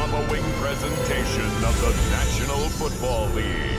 following presentation of the National Football League.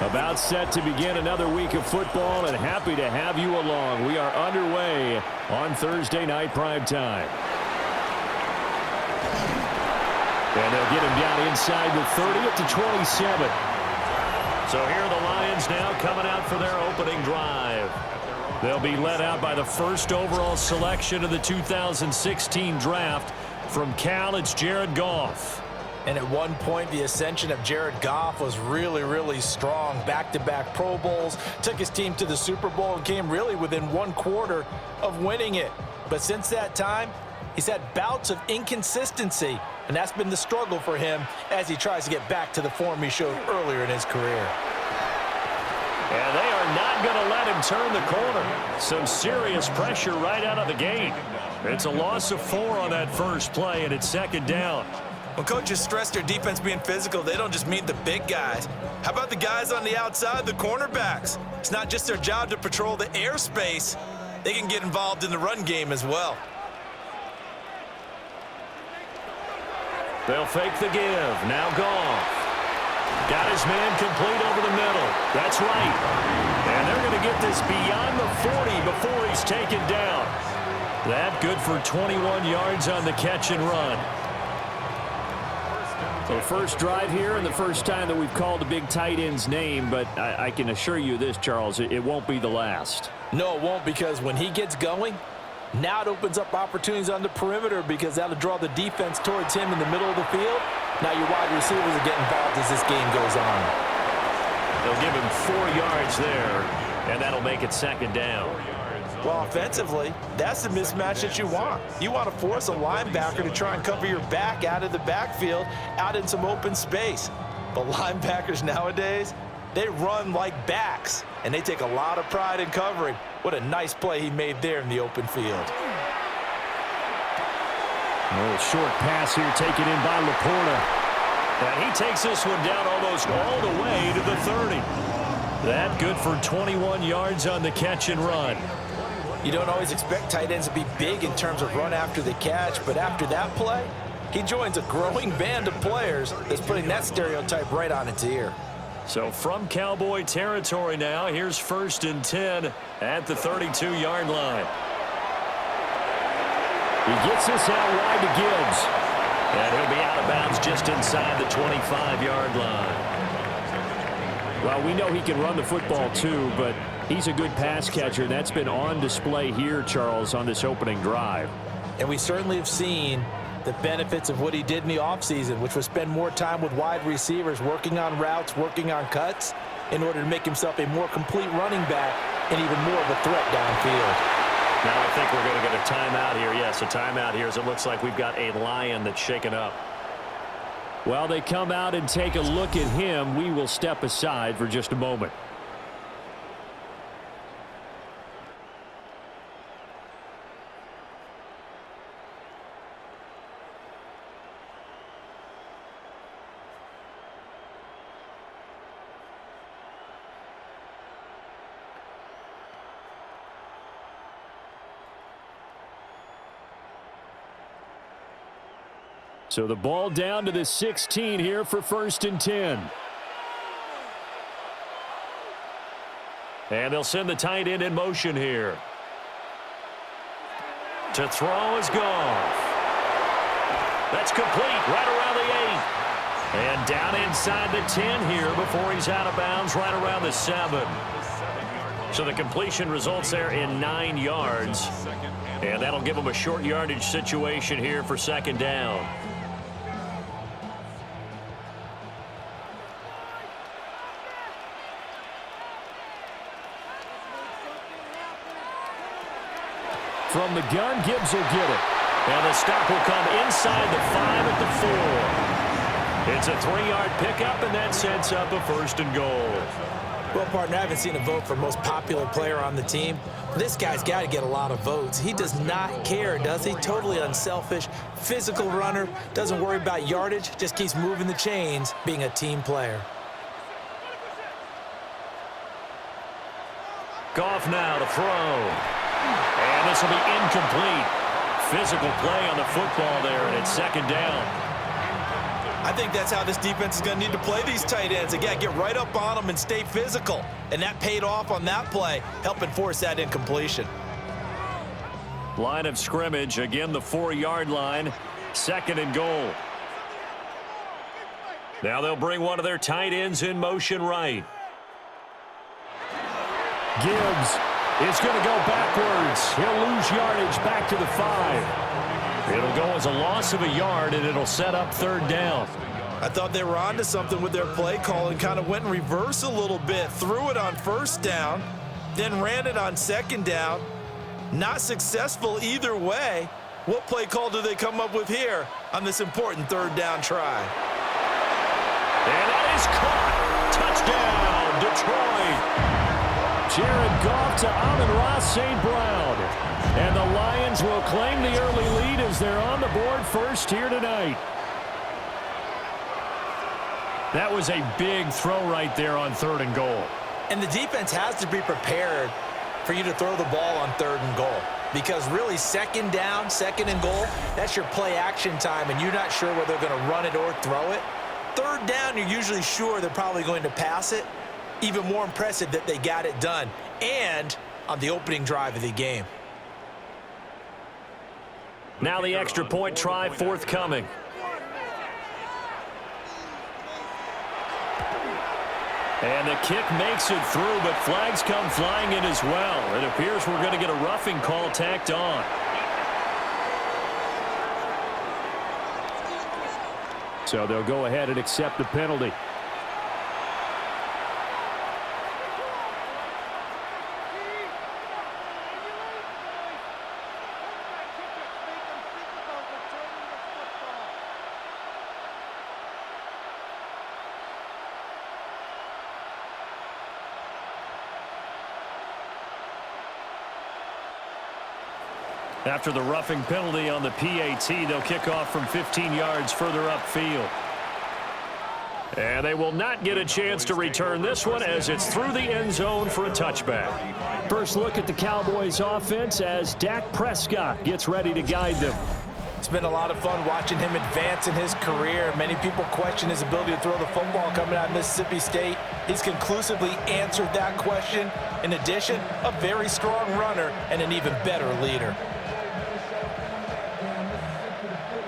About set to begin another week of football, and happy to have you along. We are underway on Thursday night primetime. And they'll get him down inside the 30 at the 27. So here are the Lions now coming out for their opening drive. They'll be led out by the first overall selection of the 2016 draft. From Cal, it's Jared Goff. And at one point, the ascension of Jared Goff was really, really strong. Back-to-back Pro Bowls, took his team to the Super Bowl, and came really within one quarter of winning it. But since that time, he's had bouts of inconsistency, and that's been the struggle for him as he tries to get back to the form he showed earlier in his career. And they are not going to let him turn the corner. Some serious pressure right out of the gate. It's a loss of 4 on that first play, and it's second down. When coaches stress their defense being physical, they don't just mean the big guys. How about the guys on the outside, the cornerbacks? It's not just their job to patrol the airspace. They can get involved in the run game as well. They'll fake the give. Now Goff. Got his man complete over the middle. That's right. And they're going to get this beyond the 40 before he's taken down. That good for 21 yards on the catch and run. So first drive here, and the first time that we've called a big tight end's name, but I can assure you this, Charles, it won't be the last. No, it won't, because when he gets going, now it opens up opportunities on the perimeter, because that'll draw the defense towards him in the middle of the field. Now your wide receivers will get involved as this game goes on. They'll give him 4 yards there, and that'll make it second down. Well, offensively, that's the mismatch that you want. You want to force a linebacker to try and cover your back out of the backfield, out in some open space. But linebackers nowadays, they run like backs, and they take a lot of pride in covering. What a nice play he made there in the open field. A little short pass here taken in by Laporta. And he takes this one down almost all the way to the 30. That good for 21 yards on the catch and run. You don't always expect tight ends to be big in terms of run after the catch, but after that play, he joins a growing band of players that's putting that stereotype right on its ear. So from Cowboy territory now, here's 1st and 10 at the 32-yard line. He gets this out wide to Gibbs. And he'll be out of bounds just inside the 25-yard line. Well, we know he can run the football too, but he's a good pass catcher, and that's been on display here, Charles, on this opening drive. And we certainly have seen the benefits of what he did in the offseason, which was spend more time with wide receivers, working on routes, working on cuts, in order to make himself a more complete running back and even more of a threat downfield. Now I think we're going to get a timeout here. Yes, a timeout here, as it looks like we've got a Lion that's shaken up. Well, they come out and take a look at him. We will step aside for just a moment. So the ball down to the 16 here for 1st and 10. And they'll send the tight end in motion here. To throw is Goff. That's complete right around the 8. And down inside the 10 here before he's out of bounds right around the 7. So the completion results there in 9 yards. And that'll give them a short yardage situation here for 2nd down. From the gun, Gibbs will get it. And the stop will come inside the 5 at the 4. It's a 3-yard pickup, and that sets up a 1st and goal. Well, partner, I haven't seen a vote for most popular player on the team. This guy's got to get a lot of votes. He does not care, does he? Totally unselfish, physical runner, doesn't worry about yardage, just keeps moving the chains, being a team player. Goff now to throw. And this will be incomplete. Physical play on the football there, and it's 2nd down. I think that's how this defense is going to need to play these tight ends. Again, get right up on them and stay physical. And that paid off on that play, helping force that incompletion. Line of scrimmage, again the 4-yard line, 2nd and goal. Now they'll bring one of their tight ends in motion right. Gibbs is going to go backwards. He'll lose yardage back to the 5. It'll go as a loss of a yard, and it'll set up 3rd down. I thought they were onto something with their play call and kind of went in reverse a little bit. Threw it on 1st down, then ran it on 2nd down. Not successful either way. What play call do they come up with here on this important 3rd down try? And that is caught. Touchdown, Detroit. Jared Goff to Amon-Ra St. Brown. And the Lions will claim the early lead as they're on the board first here tonight. That was a big throw right there on 3rd and goal. And the defense has to be prepared for you to throw the ball on 3rd and goal. Because really 2nd down, 2nd and goal, that's your play action time, and you're not sure whether they're going to run it or throw it. 3rd down, you're usually sure they're probably going to pass it. Even more impressive that they got it done. And on the opening drive of the game. Now the extra point try forthcoming. And the kick makes it through, but flags come flying in as well. It appears we're going to get a roughing call tacked on. So they'll go ahead and accept the penalty. After the roughing penalty on the PAT, they'll kick off from 15 yards further upfield. And they will not get a chance to return this one as it's through the end zone for a touchback. First look at the Cowboys offense as Dak Prescott gets ready to guide them. It's been a lot of fun watching him advance in his career. Many people question his ability to throw the football coming out of Mississippi State. He's conclusively answered that question. In addition, a very strong runner and an even better leader.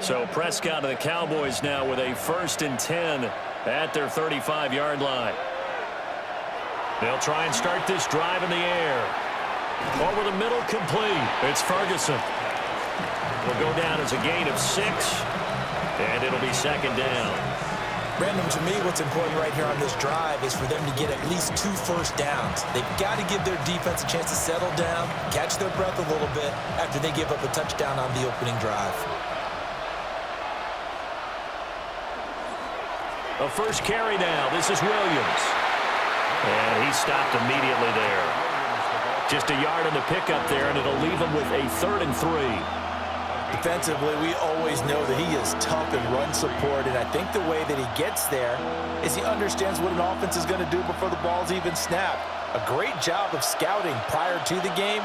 So Prescott of the Cowboys now with a 1st and 10 at their 35-yard line. They'll try and start this drive in the air. Over the middle, complete. It's Ferguson. Will go down as a gain of 6, and it'll be 2nd down. Brandon, to me, what's important right here on this drive is for them to get at least 2 first downs. They've got to give their defense a chance to settle down, catch their breath a little bit after they give up a touchdown on the opening drive. A first carry now. This is Williams. And he stopped immediately there. Just a yard on the pickup there, and it'll leave him with a 3rd and 3. Defensively, we always know that he is tough in run support, and I think the way that he gets there is he understands what an offense is going to do before the ball's even snapped. A great job of scouting prior to the game,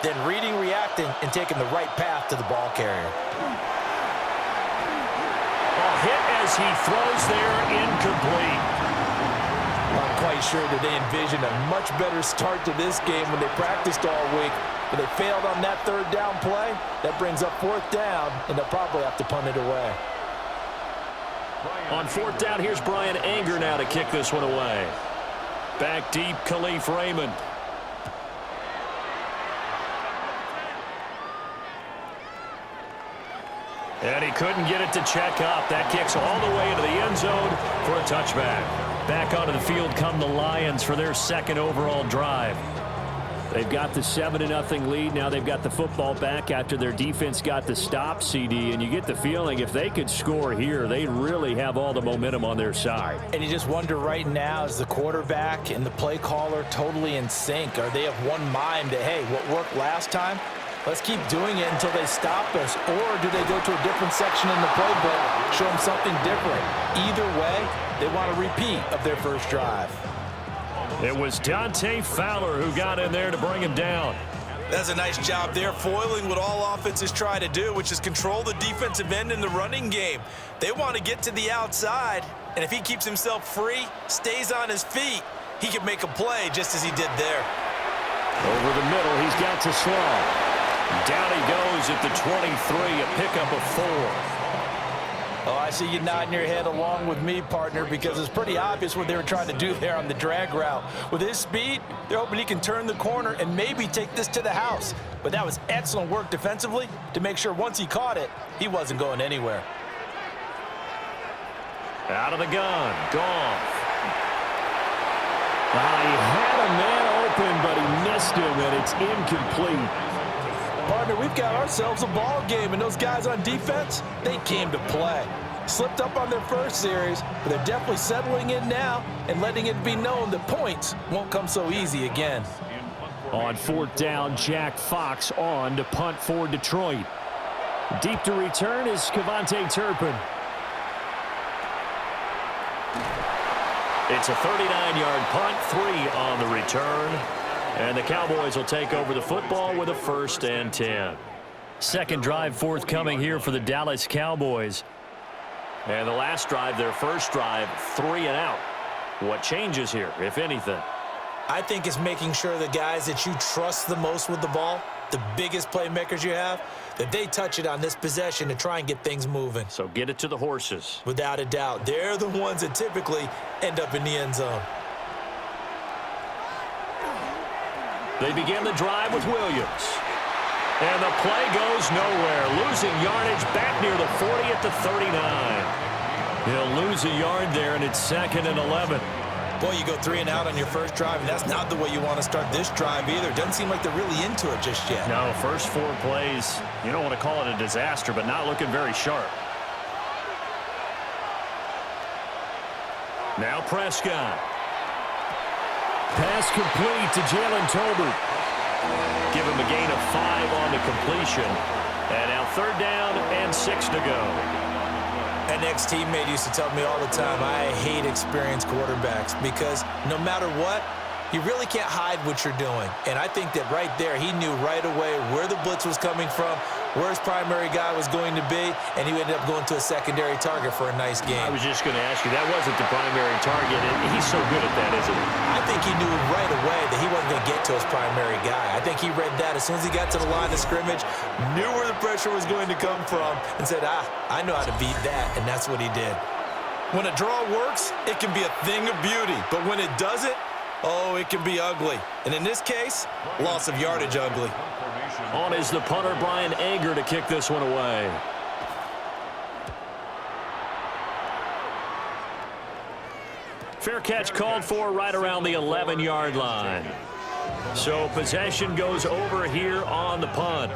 then reading, reacting, and taking the right path to the ball carrier. Ball hit as he throws there, incomplete. I'm quite sure that they envisioned a much better start to this game when they practiced all week. But they failed on that third down play. That brings up fourth down, and they'll probably have to punt it away. On fourth down, here's Brian Anger now to kick this one away. Back deep, Khalif Raymond. And he couldn't get it to check up. That kicks all the way into the end zone for a touchback. Back onto the field come the Lions for their second overall drive. They've got the 7-0 lead. Now they've got the football back after their defense got the stop, CD. And you get the feeling if they could score here, they really have all the momentum on their side. And you just wonder right now, is the quarterback and the play caller totally in sync? Are they of one mind that, hey, what worked last time? Let's keep doing it until they stop us. Or do they go to a different section in the playbook, show them something different? Either way, they want a repeat of their first drive. It was Dante Fowler who got in there to bring him down. That's a nice job there, foiling what all offenses try to do, which is control the defensive end in the running game. They want to get to the outside, and if he keeps himself free, stays on his feet, he can make a play just as he did there. Over the middle, he's got to slow. Down he goes at the 23, a pickup of 4. Oh, I see you nodding your head along with me, partner, because it's pretty obvious what they were trying to do there on the drag route. With his speed, they're hoping he can turn the corner and maybe take this to the house. But that was excellent work defensively to make sure once he caught it, he wasn't going anywhere. Out of the gun, Goff. He had a man open, but he missed him, and it's incomplete. Partner, we've got ourselves a ball game, and those guys on defense, they came to play. Slipped up on their first series, but they're definitely settling in now and letting it be known that points won't come so easy again. On fourth down, Jack Fox on to punt for Detroit. Deep to return is Kevontae Turpin. It's a 39-yard punt, 3 on the return. And the Cowboys will take over the football with a 1st and 10. Second drive forthcoming here for the Dallas Cowboys. And the last drive, their first drive, 3 and out. What changes here, if anything? I think it's making sure the guys that you trust the most with the ball, the biggest playmakers you have, that they touch it on this possession to try and get things moving. So get it to the horses. Without a doubt. They're the ones that typically end up in the end zone. They begin the drive with Williams. And the play goes nowhere. Losing yardage back near the 40 at the 39. He'll lose a yard there, and it's 2nd and 11. Boy, you go 3 and out on your first drive, and that's not the way you want to start this drive either. Doesn't seem like they're really into it just yet. No, first 4 plays, you don't want to call it a disaster, but not looking very sharp. Now Prescott. Pass complete to Jalen Tolbert. Give him a gain of 5 on the completion. And now 3rd down and 6 to go. An ex-teammate used to tell me all the time, I hate experienced quarterbacks because no matter what, you really can't hide what you're doing. And I think that right there, he knew right away where the blitz was coming from, where his primary guy was going to be, and he ended up going to a secondary target for a nice game. I was just going to ask you, that wasn't the primary target, and he's so good at that, isn't he? I think he knew right away that he wasn't going to get to his primary guy. I think he read that as soon as he got to the line of scrimmage, knew where the pressure was going to come from, and said, I know how to beat that, and that's what he did. When a draw works, it can be a thing of beauty, but when it doesn't, oh, it can be ugly. And in this case, loss of yardage ugly. On is the punter, Brian Anger, to kick this one away. Fair catch called for right around the 11-yard line. So possession goes over here on the punt.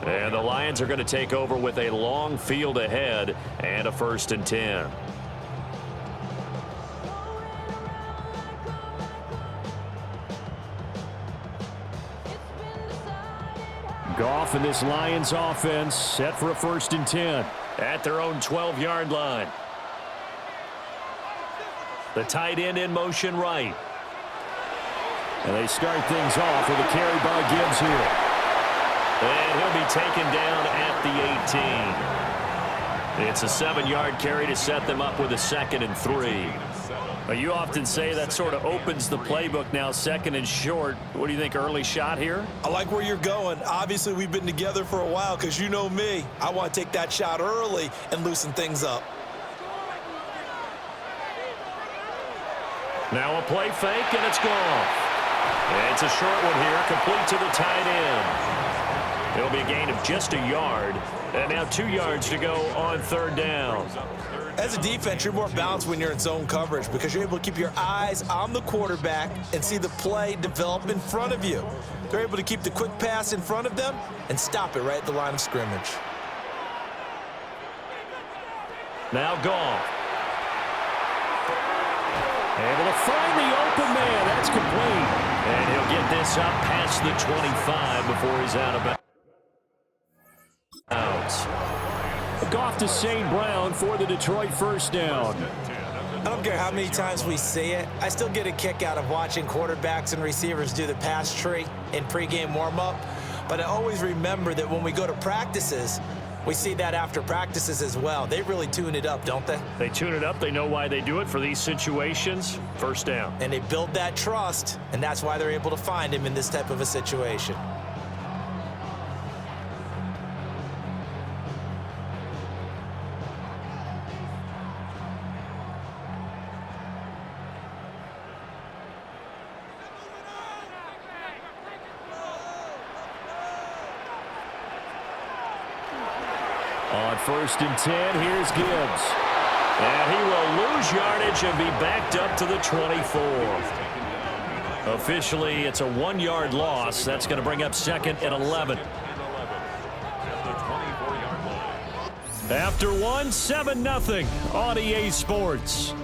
And the Lions are going to take over with a long field ahead and a 1st and 10. Goff and this Lions offense set for a 1st and 10 at their own 12-yard line. The tight end in motion right. And they start things off with a carry by Gibbs here. And he'll be taken down at the 18. It's a 7-yard carry to set them up with a 2nd and 3. But you often say that sort of opens the playbook now, 2nd and short. What do you think, early shot here? I like where you're going. Obviously, we've been together for a while because you know me. I want to take that shot early and loosen things up. Now a play fake, and it's gone. It's a short one here, complete to the tight end. It'll be a gain of just a yard, and now 2 yards to go on 3rd down. As a defense, you're more balanced when you're in zone coverage because you're able to keep your eyes on the quarterback and see the play develop in front of you. They're able to keep the quick pass in front of them and stop it right at the line of scrimmage. Now Goff. Able to find the open man. That's complete. And he'll get this up past the 25 before he's out of bounds. Goff to St. Brown for the Detroit 1st down. I don't care how many times we see it. I still get a kick out of watching quarterbacks and receivers do the pass tree in pregame warm-up. But I always remember that when we go to practices, we see that after practices as well. They really tune it up, don't they? They tune it up. They know why they do it for these situations. 1st down. And they build that trust, and that's why they're able to find him in this type of a situation. On 1st and 10, here's Gibbs. And he will lose yardage and be backed up to the 24. Officially, it's a 1-yard loss. That's going to bring up 2nd and 11. After 1, 7-0 on EA Sports.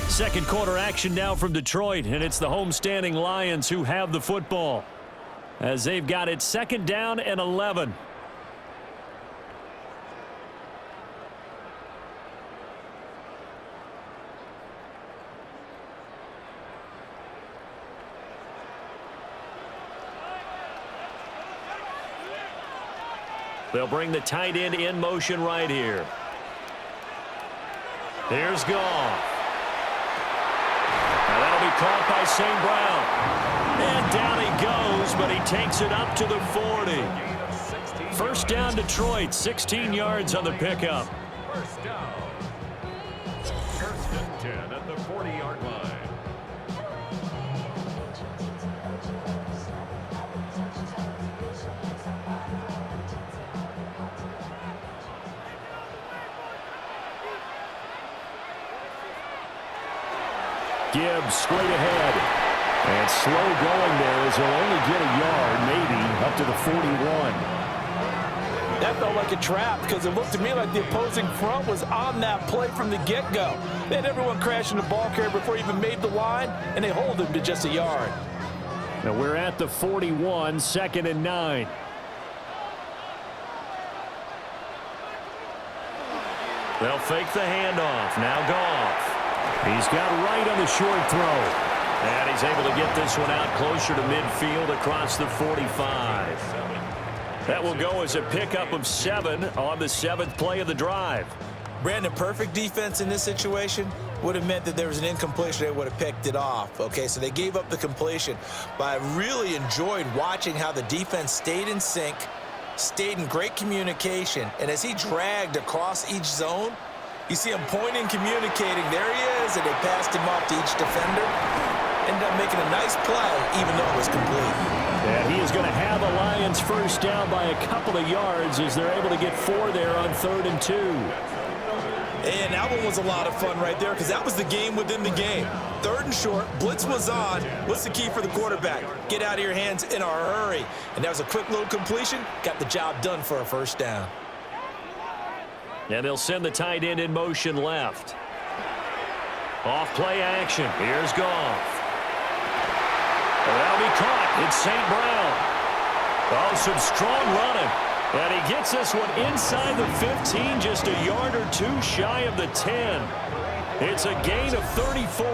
Second quarter action now from Detroit, and it's the homestanding Lions who have the football as they've got it 2nd down and 11. They'll bring the tight end in motion right here. Here's Goff. That'll be caught by St. Brown. And down he goes, but he takes it up to the 40. 1st down Detroit, 16 yards on the pickup. 1st down. 1st and 10 at the 40-yard line. Gibbs straight ahead. And slow going there as he'll only get a yard, maybe, up to the 41. That felt like a trap because it looked to me like the opposing front was on that play from the get-go. They had everyone crashing the ball carrier before he even made the line, and they hold him to just a yard. Now we're at the 41, 2nd and 9. They'll fake the handoff. Now Goff. He's got right on the short throw. And he's able to get this one out closer to midfield across the 45. That will go as a pickup of 7 on the 7th play of the drive. Brandon, perfect defense in this situation would have meant that there was an incompletion. They would have picked it off. Okay, so they gave up the completion. But I really enjoyed watching how the defense stayed in sync, stayed in great communication. And as he dragged across each zone, you see him pointing, communicating. There he is, and they passed him off to each defender. Ended up making a nice play, even though it was complete. And he is going to have a Lions 1st down by a couple of yards as they're able to get 4 there on 3rd and 2. And that one was a lot of fun right there because that was the game within the game. 3rd and short, blitz was on. What's the key for the quarterback? Get out of your hands in a hurry. And that was a quick little completion. Got the job done for a 1st down. And they'll send the tight end in motion left. Off play action. Here's Goff. That'll be caught. It's St. Brown. Oh, some strong running. And he gets this one inside the 15, just a yard or two shy of the 10. It's a gain of 34.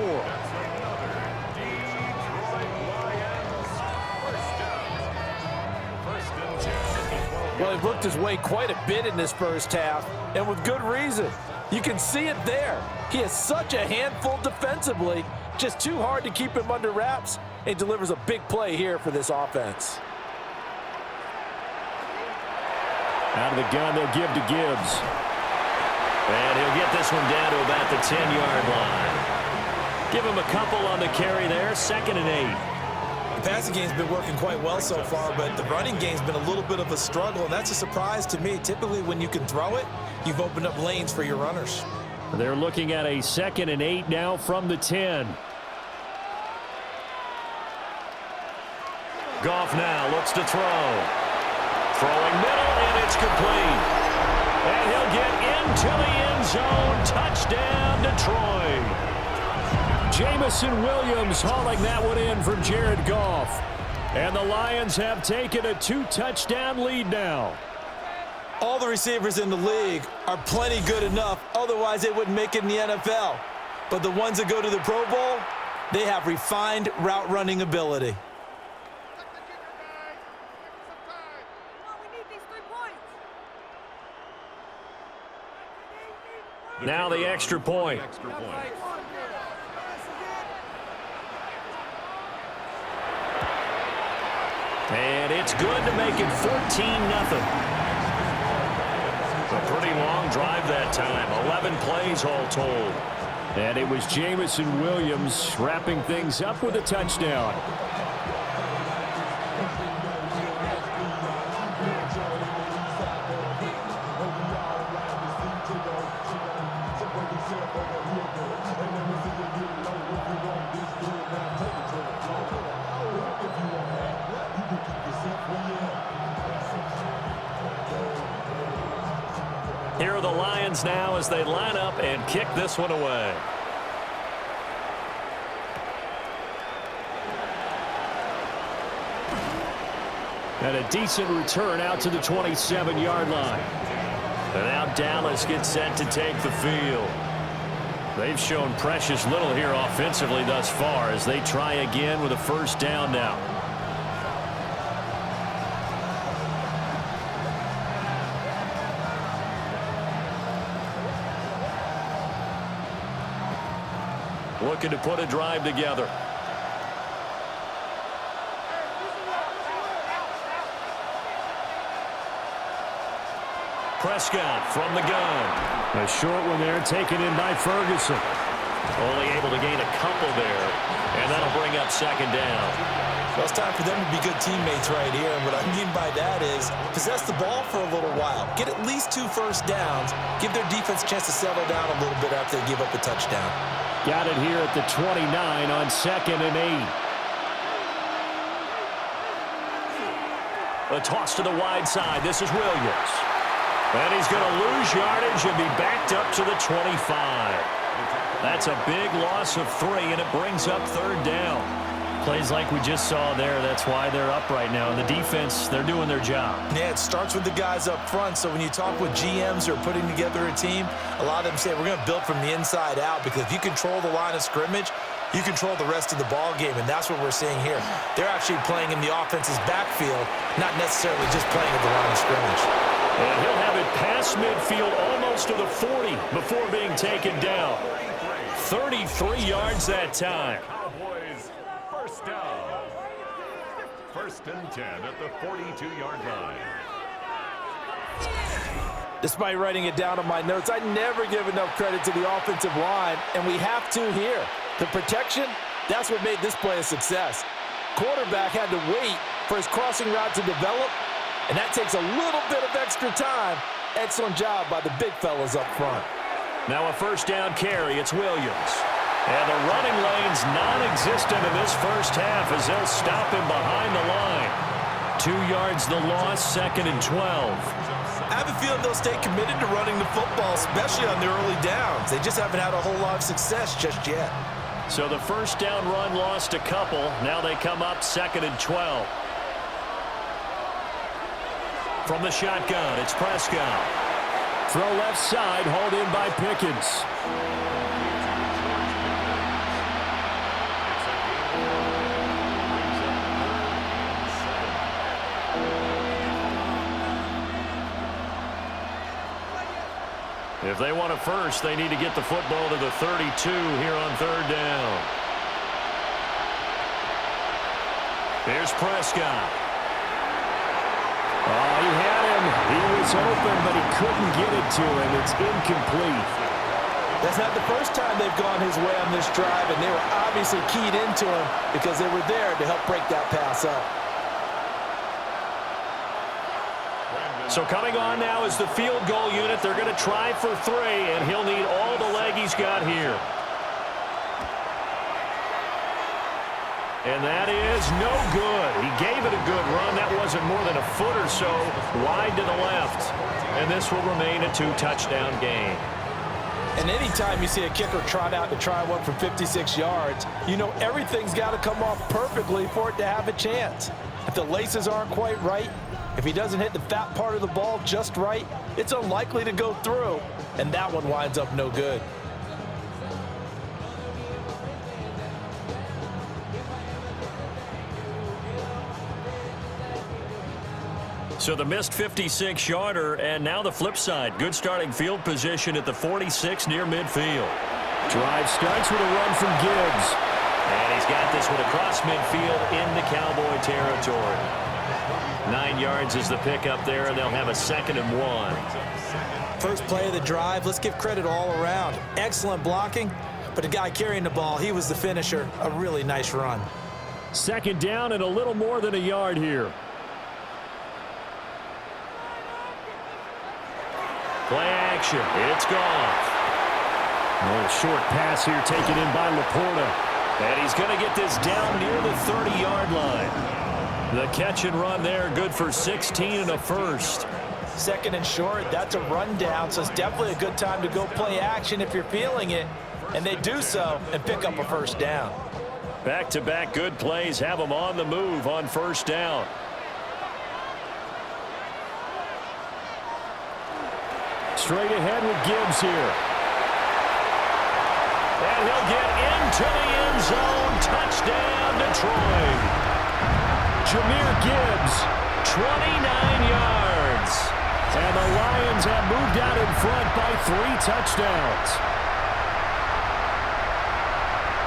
Well, he worked his way quite a bit in this first half, and with good reason. You can see it there. He is such a handful defensively, just too hard to keep him under wraps. He delivers a big play here for this offense. Out of the gun, they'll give to Gibbs. And he'll get this one down to about the 10-yard line. Give him a couple on the carry there, 2nd and 8. The passing game's been working quite well so far, but the running game's been a little bit of a struggle, and that's a surprise to me. Typically, when you can throw it, you've opened up lanes for your runners. They're looking at a 2nd and 8 now from the 10. Goff now looks to throw. Throwing middle, and it's complete. And he'll get into the end zone. Touchdown, Detroit. Jamison Williams hauling that one in from Jared Goff. And the Lions have taken a 2-touchdown lead now. All the receivers in the league are plenty good enough, otherwise they wouldn't make it in the NFL. But the ones that go to the Pro Bowl, they have refined route running ability. Now the extra point. And it's good to make it 14-0. A pretty long drive that time. 11 plays all told. And it was Jamison Williams wrapping things up with a touchdown. Here are the Lions now as they line up and kick this one away. And a decent return out to the 27-yard line. And now Dallas gets set to take the field. They've shown precious little here offensively thus far as they try again with a first down now. Looking to put a drive together. Prescott from the gun. A short one there taken in by Ferguson. Only able to gain a couple there. And that'll bring up 2nd down. Well, it's time for them to be good teammates right here. And what I mean by that is possess the ball for a little while. Get at least 2 first downs. Give their defense a chance to settle down a little bit after they give up a touchdown. Got it here at the 29 on 2nd and 8. A toss to the wide side. This is Williams. And he's going to lose yardage and be backed up to the 25. That's a big loss of 3, and it brings up 3rd down. Plays like we just saw there. That's why they're up right now. And the defense, they're doing their job. Yeah, it starts with the guys up front. So when you talk with GMs who are putting together a team, a lot of them say we're going to build from the inside out, because if you control the line of scrimmage, you control the rest of the ball game, and that's what we're seeing here. They're actually playing in the offense's backfield, not necessarily just playing at the line of scrimmage. And he'll have it past midfield almost to the 40 before being taken down. 33 yards that time. Cowboys first down. 1st and 10 at the 42-yard line. Despite writing it down on my notes, I never give enough credit to the offensive line, and we have to here. The protection, that's what made this play a success. Quarterback had to wait for his crossing route to develop, and that takes a little bit of extra time. Excellent job by the big fellas up front. Now a first down carry. It's Williams. And the running lane's non-existent in this first half as they'll stop him behind the line. 2 yards the loss, 2nd and 12. I have a feeling they'll stay committed to running the football, especially on the early downs. They just haven't had a whole lot of success just yet. So the first down run lost a couple. Now they come up 2nd and 12. From the shotgun, it's Prescott. Throw left side, hauled in by Pickens. If they want a first, they need to get the football to the 32 here on third down. Here's Prescott. Oh, he had him. He was open, but he couldn't get it to him. It's incomplete. That's not the first time they've gone his way on this drive, and they were obviously keyed into him because they were there to help break that pass up. So coming on now is the field goal unit. They're going to try for 3, and he'll need all the leg he's got here. And that is no good. He gave it a good run. That wasn't more than a foot or so wide to the left. And this will remain a 2-touchdown game. And anytime you see a kicker trot out to try one from 56 yards, you know everything's got to come off perfectly for it to have a chance. If the laces aren't quite right, if he doesn't hit the fat part of the ball just right, it's unlikely to go through, and that one winds up no good. So the missed 56-yarder, and now the flip side. Good starting field position at the 46 near midfield. Drive starts with a run from Gibbs. And he's got this one across midfield into Cowboy territory. 9 yards is the pickup there, and they'll have a 2nd and 1. First play of the drive, let's give credit all around. Excellent blocking, but the guy carrying the ball, he was the finisher. A really nice run. 2nd down and a little more than a yard here. Play action. It's gone. A little short pass here taken in by Laporta. And he's going to get this down near the 30-yard line. The catch and run there, good for 16 and a first. 2nd and short, that's a rundown, so it's definitely a good time to go play action if you're feeling it. And they do so and pick up a first down. Back-to-back good plays have them on the move on first down. Straight ahead with Gibbs here. And he'll get into the end zone. Touchdown, Detroit. Jahmyr Gibbs, 29 yards. And the Lions have moved out in front by 3 touchdowns.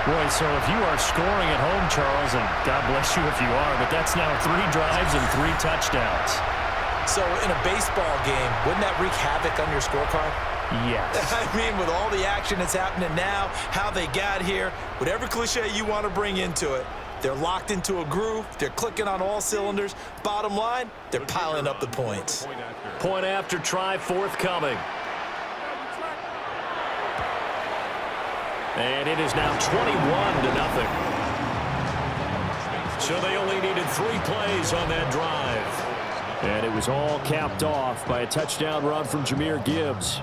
Boy, so if you are scoring at home, Charles, and God bless you if you are, but that's now 3 drives and 3 touchdowns. So in a baseball game, wouldn't that wreak havoc on your scorecard? Yes. I mean, with all the action that's happening now, how they got here, whatever cliche you want to bring into it, they're locked into a groove. They're clicking on all cylinders. Bottom line, they're piling up the points. Point after try forthcoming. And it is now 21-0. So they only needed 3 plays on that drive. And it was all capped off by a touchdown run from Jahmyr Gibbs.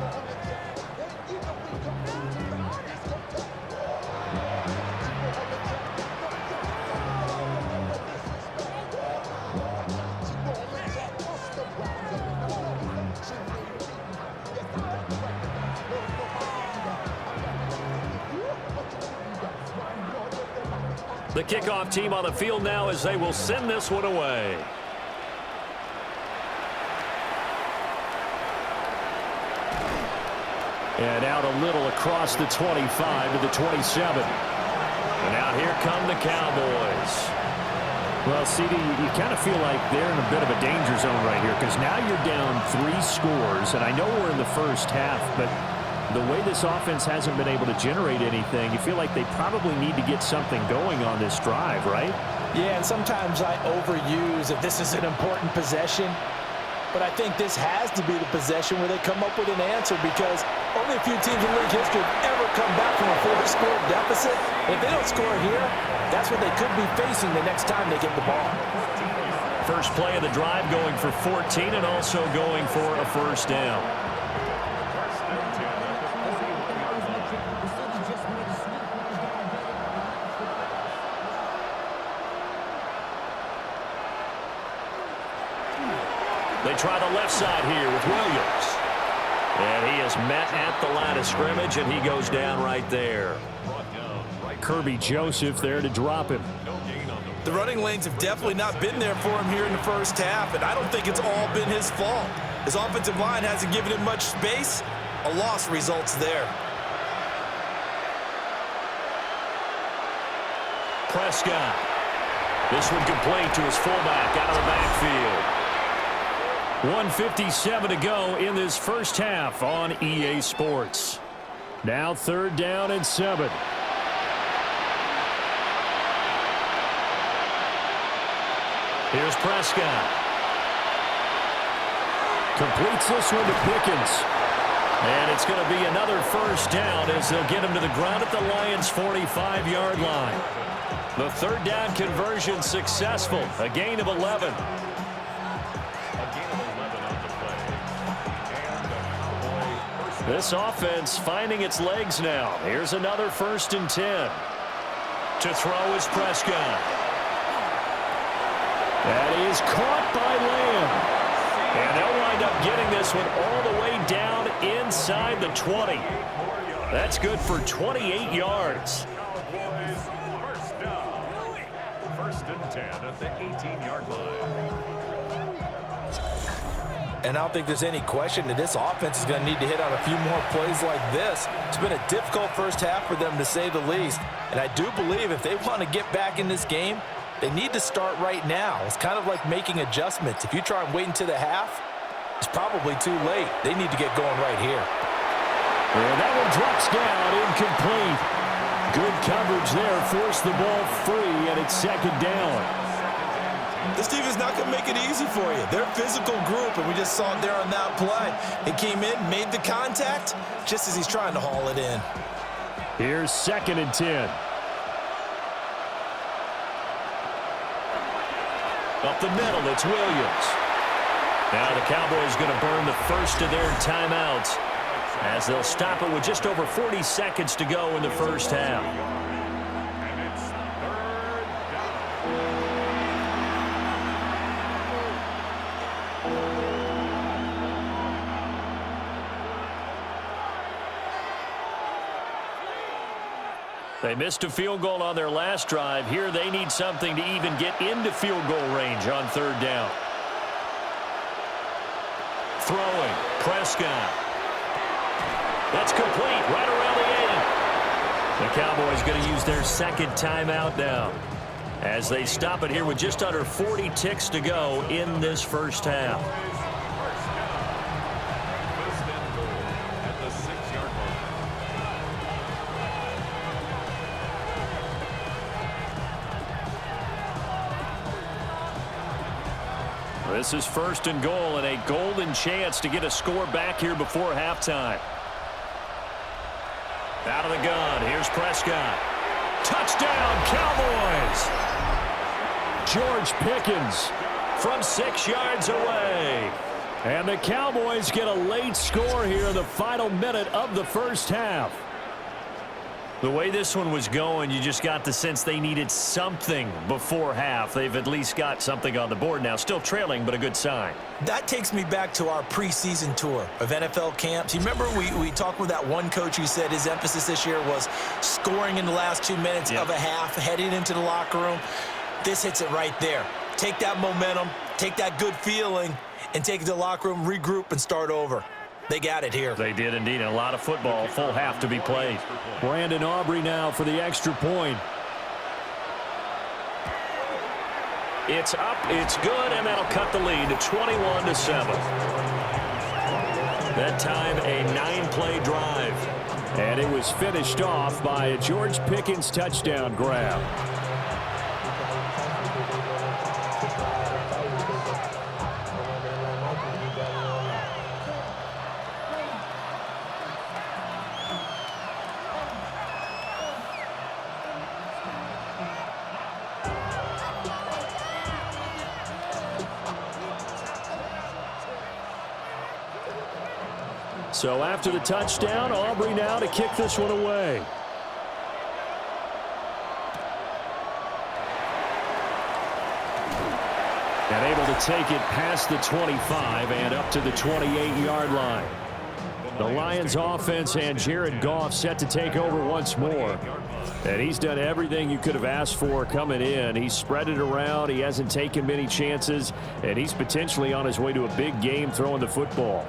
The kickoff team on the field now as they will send this one away. And out a little across the 25 to the 27. And out here come the Cowboys. Well, CD, you kind of feel like they're in a bit of a danger zone right here because now you're down 3 scores. And I know we're in the first half, but the way this offense hasn't been able to generate anything, you feel like they probably need to get something going on this drive, right? Yeah, and sometimes I overuse if this is an important possession. But I think this has to be the possession where they come up with an answer because only a few teams in league history have ever come back from a 4-score deficit. And if they don't score here, that's what they could be facing the next time they get the ball. First play of the drive going for 14 and also going for a first down. They try the left side here with Williams. And he is met at the line of scrimmage, and he goes down right there. Kirby Joseph there to drop him. The running lanes have definitely not been there for him here in the first half, and I don't think it's all been his fault. His offensive line hasn't given him much space. A loss results there. Prescott. This one complete to his fullback out of the backfield. 1:57 to go in this first half on EA Sports. Now 3rd down and 7. Here's Prescott. Completes this one to Pickens. And it's going to be another first down as they'll get him to the ground at the Lions' 45-yard line. The 3rd down conversion successful. A gain of 11. This offense finding its legs now. Here's another 1st and 10. To throw is Prescott. That is caught by Lamb. And they'll wind up getting this one all the way down inside the 20. That's good for 28 yards. First down. 1st and 10 at the 18-yard line. And I don't think there's any question that this offense is going to need to hit on a few more plays like this. It's been a difficult first half for them, to say the least. And I do believe if they want to get back in this game, they need to start right now. It's kind of like making adjustments. If you try and wait until the half, it's probably too late. They need to get going right here. And that one drops down, incomplete. Good coverage there, forced the ball free, and it's 2nd down. This defense not going to make it easy for you. They're a physical group, and we just saw it there on that play. He came in, made the contact, just as he's trying to haul it in. Here's 2nd and 10. Up the middle, it's Williams. Now the Cowboys going to burn the first of their timeouts as they'll stop it with just over 40 seconds to go in the first half. And it's 3rd down. They missed a field goal on their last drive. Here they need something to even get into field goal range on 3rd down. Throwing, Prescott. That's complete, right around the 8. The Cowboys going to use their 2nd timeout now as they stop it here with just under 40 ticks to go in this first half. First and goal at the 6-yard line. This is 1st and goal and a golden chance to get a score back here before halftime. Out of the gun, here's Prescott. Touchdown, Cowboys! George Pickens from 6 yards away. And the Cowboys get a late score here in the final minute of the first half. The way this one was going, you just got the sense they needed something before half. They've at least got something on the board now. Still trailing, but a good sign. That takes me back to our preseason tour of NFL camps. You remember we talked with that one coach who said his emphasis this year was scoring in the last 2 minutes of a half, heading into the locker room. This hits it right there. Take that momentum, take that good feeling, and take it to the locker room, regroup, and start over. They got it here. They did indeed. And a lot of football, full half to be played. Brandon Aubrey now for the extra point. It's up, it's good, and that'll cut the lead to 21-7. That time a 9-play drive. And it was finished off by a George Pickens touchdown grab. So after the touchdown, Aubrey now to kick this one away. And able to take it past the 25 and up to the 28-yard line. The Lions offense and Jared Goff set to take over once more. And he's done everything you could have asked for coming in. He's spread it around. He hasn't taken many chances. And he's potentially on his way to a big game throwing the football.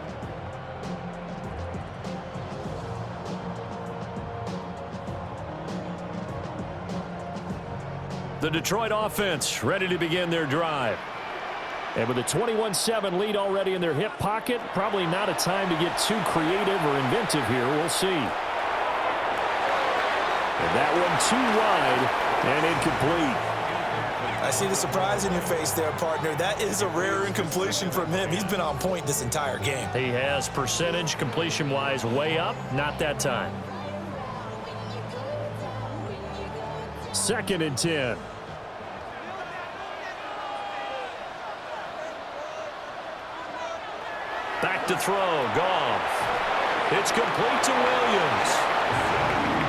The Detroit offense ready to begin their drive. And with a 21-7 lead already in their hip pocket, probably not a time to get too creative or inventive here. We'll see. And that one too wide and incomplete. I see the surprise in your face there, partner. That is a rare incompletion from him. He's been on point this entire game. He has percentage completion-wise way up. Not that time. 2nd and 10. Back to throw, Goff. It's complete to Williams.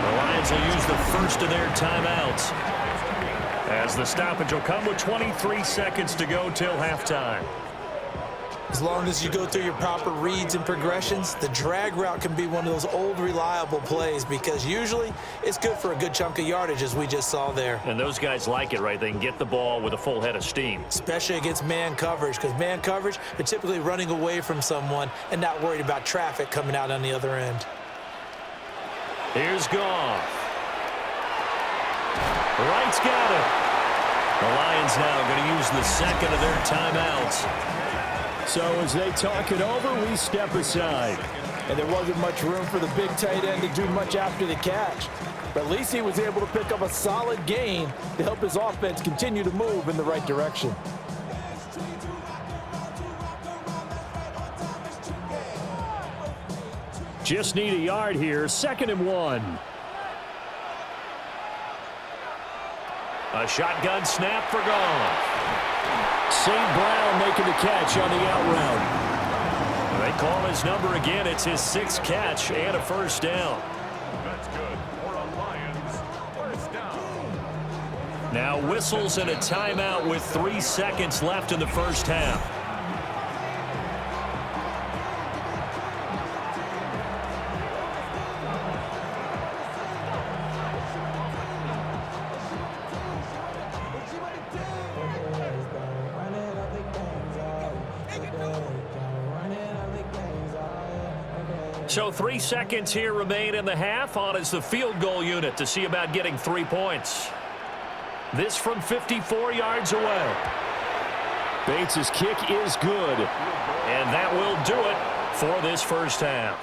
The Lions will use the first of their timeouts, as the stoppage will come with 23 seconds to go till halftime. As long as you go through your proper reads and progressions, the drag route can be one of those old reliable plays because usually it's good for a good chunk of yardage, as we just saw there. And those guys like it, right? They can get the ball with a full head of steam. Especially against man coverage, because man coverage, they're typically running away from someone and not worried about traffic coming out on the other end. Here's Goff. Wright's got it. The Lions now going to use the second of their timeouts. So as they talk it over, we step aside. And there wasn't much room for the big tight end to do much after the catch. But at least he was able to pick up a solid gain to help his offense continue to move in the right direction. Just need a yard here. 2nd and 1. A shotgun snap for Goff. St. Brown making the catch on the out route. They call his number again. It's his 6th catch and a first down. That's good for a Lions first down. Now whistles and a timeout with 3 seconds left in the first half. So 3 seconds here remain in the half. On is the field goal unit to see about getting 3 points. This from 54 yards away. Bates' kick is good. And that will do it for this first half.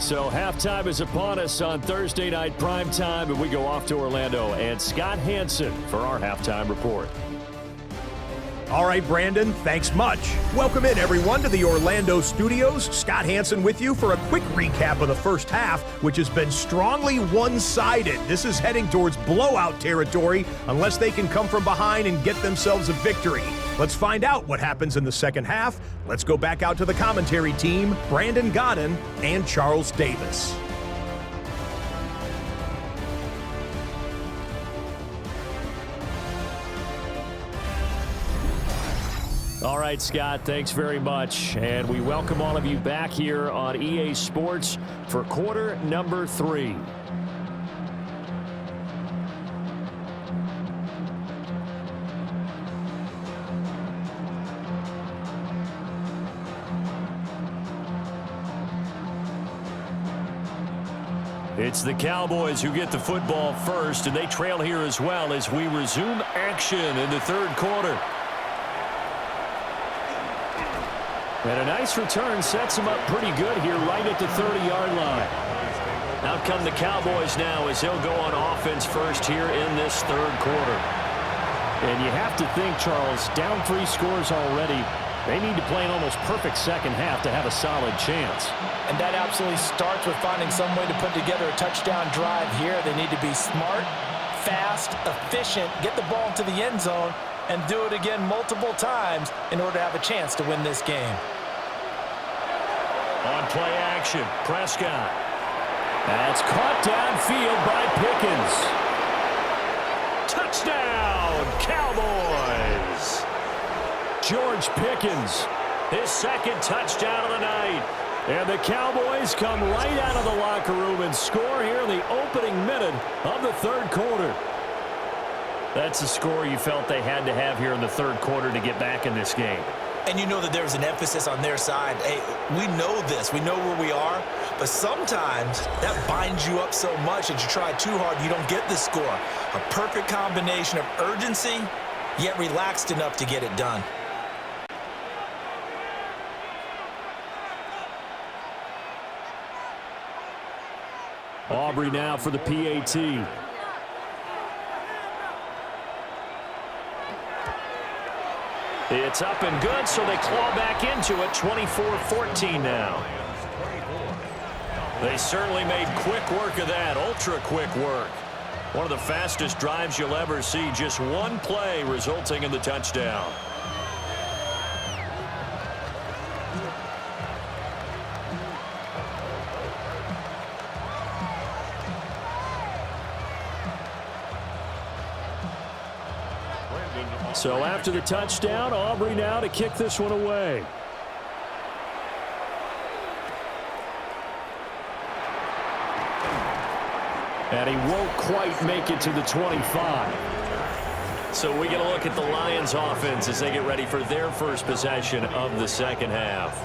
So halftime is upon us on Thursday night primetime, and we go off to Orlando. And Scott Hansen for our halftime report. All right, Brandon, thanks much. Welcome in, everyone, to the Orlando studios. Scott Hansen with you for a quick recap of the first half, which has been strongly one-sided. This is heading towards blowout territory unless they can come from behind and get themselves a victory. Let's find out what happens in the second half. Let's go back out to the commentary team, Brandon Godden and Charles Davis. All right, Scott, thanks very much. And we welcome all of you back here on EA Sports for quarter number 3. It's the Cowboys who get the football first, and they trail here as well as we resume action in the third quarter. And a nice return sets him up pretty good here right at the 30-yard line. Out come the Cowboys now as they'll go on offense first here in this third quarter. And you have to think, Charles, down 3 scores already. They need to play an almost perfect second half to have a solid chance. And that absolutely starts with finding some way to put together a touchdown drive here. They need to be smart, fast, efficient, get the ball into the end zone, and do it again multiple times in order to have a chance to win this game. On play action, Prescott. That's caught downfield by Pickens. Touchdown, Cowboys! George Pickens. His second touchdown of the night. And the Cowboys come right out of the locker room and score here in the opening minute of the third quarter. That's the score you felt they had to have here in the third quarter to get back in this game. And you know that there's an emphasis on their side. Hey, we know this. We know where we are. But sometimes that binds you up so much that you try too hard, you don't get the score. A perfect combination of urgency, yet relaxed enough to get it done. Aubrey now for the PAT. It's up and good, so they claw back into it, 24-14 now. They certainly made quick work of that, ultra-quick work. One of the fastest drives you'll ever see, just one play resulting in the touchdown. So after the touchdown, Aubrey now to kick this one away. And he won't quite make it to the 25. So we get a look at the Lions offense as they get ready for their first possession of the second half.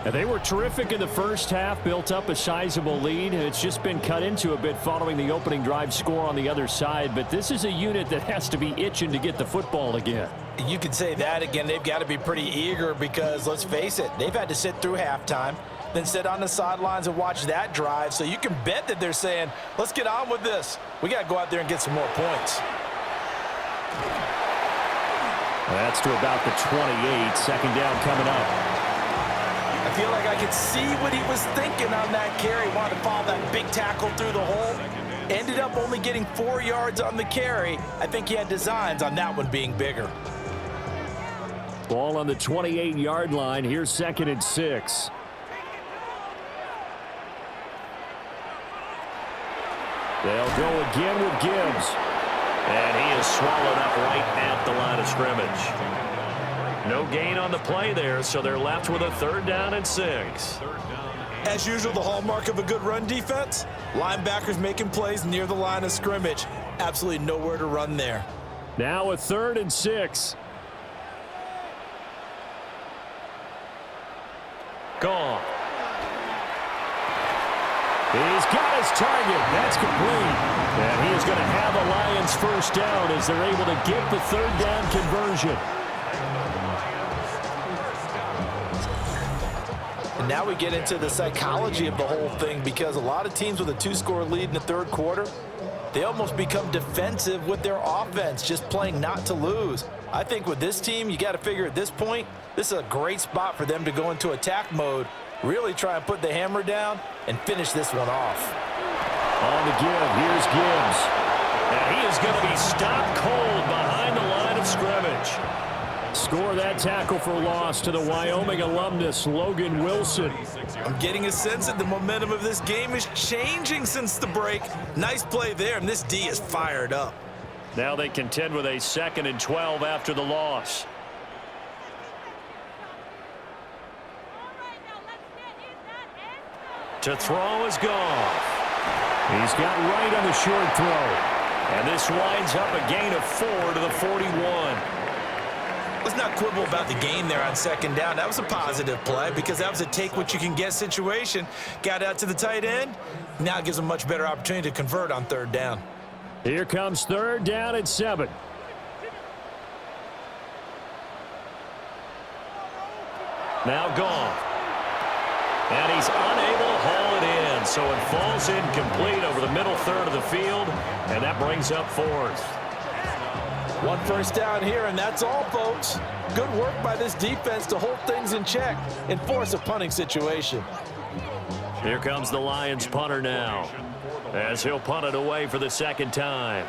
And they were terrific in the first half, built up a sizable lead, and it's just been cut into a bit following the opening drive score on the other side. But this is a unit that has to be itching to get the football again. You could say that again. They've got to be pretty eager because, let's face it, they've had to sit through halftime, then sit on the sidelines and watch that drive. So you can bet that they're saying, let's get on with this. We got to go out there and get some more points. That's to about the 28. Second down coming up. I feel like I could see what he was thinking on that carry. Wanted to follow that big tackle through the hole. Ended up only getting 4 yards on the carry. I think he had designs on that one being bigger. Ball on the 28-yard line. Here's 2nd and 6. They'll go again with Gibbs. And he is swallowed up right at the line of scrimmage. No gain on the play there, so they're left with a 3rd down and 6. As usual, the hallmark of a good run defense, linebackers making plays near the line of scrimmage. Absolutely nowhere to run there. Now a 3rd and 6. Gone. He's got his target. That's complete. And he is going to have a Lions first down as they're able to get the 3rd down conversion. And now we get into the psychology of the whole thing, because a lot of teams with a 2-score lead in the third quarter, they almost become defensive with their offense, just playing not to lose. I think with this team, you got to figure at this point, this is a great spot for them to go into attack mode, really try and put the hammer down and finish this one off. On the give, here's Gibbs. And he is going to be stopped cold behind the line of scrimmage. Score that tackle for loss to the Wyoming alumnus, Logan Wilson. I'm getting a sense that the momentum of this game is changing since the break. Nice play there, and this D is fired up. Now they contend with a 2nd and 12 after the loss. To throw is Goff. He's got right on the short throw. And this winds up a gain of 4 to the 41. Let's not quibble about the gain there on 2nd down. That was a positive play because that was a take-what-you-can-get situation. Got out to the tight end. Now it gives them a much better opportunity to convert on 3rd down. Here comes 3rd down and 7. Now Goff. And he's unable to haul it in, so it falls incomplete over the middle third of the field, and that brings up 4th. 1 first down here, and that's all, folks. Good work by this defense to hold things in check and force a punting situation. Here comes the Lions punter now, as he'll punt it away for the 2nd time.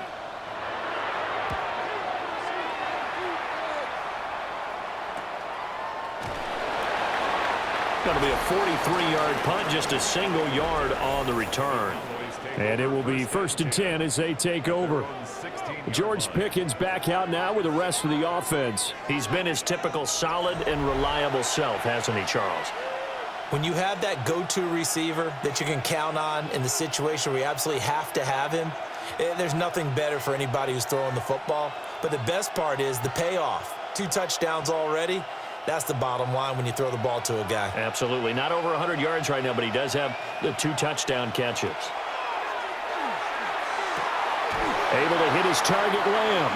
Going to be a 43-yard punt, just a single yard on the return. And it will be 1st and 10 as they take over. George Pickens back out now with the rest of the offense. He's been his typical solid and reliable self, hasn't he, Charles? When you have that go-to receiver that you can count on in the situation where you absolutely have to have him, there's nothing better for anybody who's throwing the football. But the best part is the payoff. 2 touchdowns already. That's the bottom line when you throw the ball to a guy. Absolutely. Not over 100 yards right now, but he does have the 2 touchdown catches. Able to hit his target, Lamb.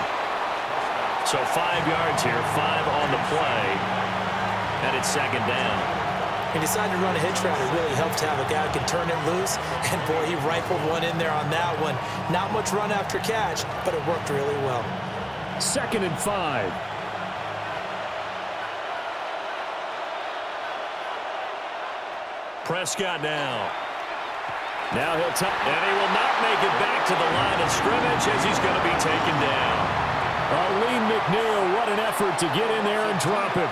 So 5 yards here, 5 on the play. And it's 2nd down. He decided to run a hitch route. It really helps to have a guy who can turn it loose. And, boy, he rifled one in there on that one. Not much run after catch, but it worked really well. 2nd and 5. Prescott now. Now he'll and he will not make it back to the line of scrimmage as he's going to be taken down. Arlene McNeil, what an effort to get in there and drop him.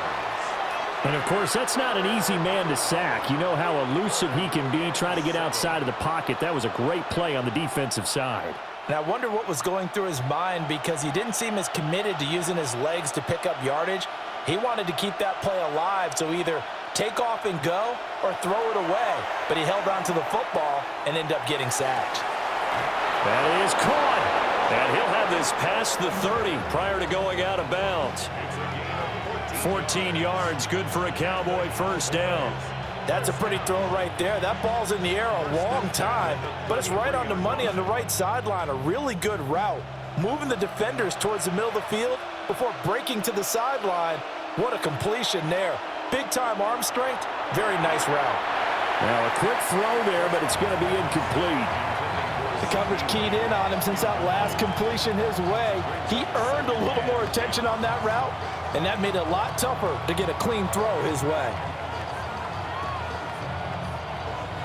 And, of course, that's not an easy man to sack. You know how elusive he can be trying to get outside of the pocket. That was a great play on the defensive side. And I wonder what was going through his mind because he didn't seem as committed to using his legs to pick up yardage. He wanted to keep that play alive, so either take off and go or throw it away. But he held on to the football and ended up getting sacked. That is caught. And he'll have this past the 30 prior to going out of bounds. 14 yards, good for a Cowboy 1st down. That's a pretty throw right there. That ball's in the air a long time, but it's right on the money on the right sideline. A really good route. Moving the defenders towards the middle of the field before breaking to the sideline. What a completion there. Big-time arm strength. Very nice route. Now a quick throw there, but it's going to be incomplete. The coverage keyed in on him since that last completion his way. He earned a little more attention on that route, and that made it a lot tougher to get a clean throw his way.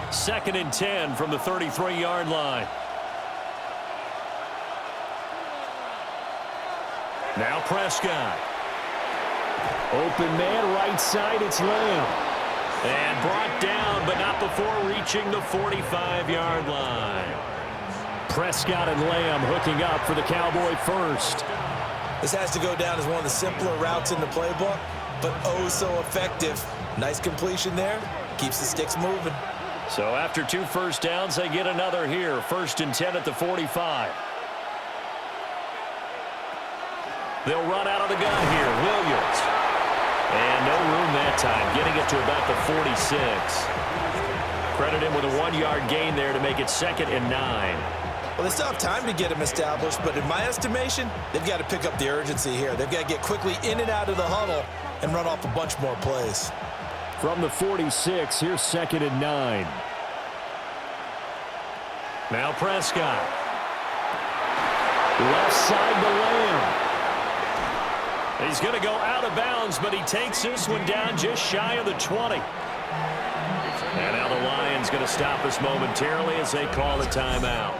2nd and 10 from the 33-yard line. Now Prescott. Open man right side, it's Lamb. And brought down, but not before reaching the 45-yard line. Prescott and Lamb hooking up for the Cowboy 1st. This has to go down as one of the simpler routes in the playbook, but oh so effective. Nice completion there. Keeps the sticks moving. So after 2 1st downs, they get another here. 1st and 10 at the 45. They'll run out of the gun here. Williams. And no room that time, getting it to about the 46. Credit him with a 1-yard gain there to make it 2nd and 9. Well, they still have time to get him established, but in my estimation, they've got to pick up the urgency here. They've got to get quickly in and out of the huddle and run off a bunch more plays. From the 46, here's 2nd and 9. Now Prescott. Left side to Lamb. He's going to go out of bounds, but he takes this one down just shy of the 20. And now the Lions going to stop us momentarily as they call a timeout.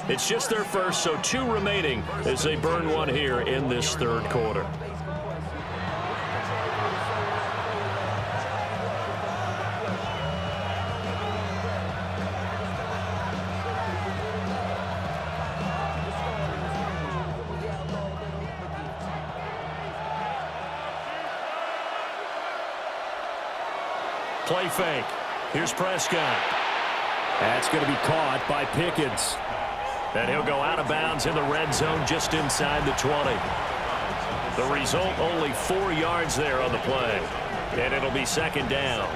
It's just their first, so 2 remaining as they burn one here in this 3rd quarter. Play fake. Here's Prescott. That's going to be caught by Pickens. And he'll go out of bounds in the red zone just inside the 20. The result, only 4 yards there on the play. And it'll be 2nd down.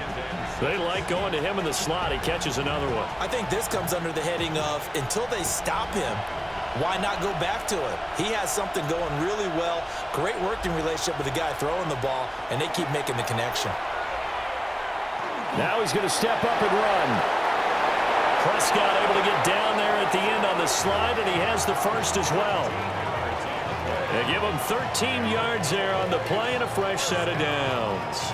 They like going to him in the slot. He catches another one. I think this comes under the heading of until they stop him, why not go back to it? He has something going really well. Great working relationship with the guy throwing the ball, and they keep making the connection. Now he's going to step up and run. Prescott able to get down there at the end on the slide, and he has the first as well. They give him 13 yards there on the play and a fresh set of downs.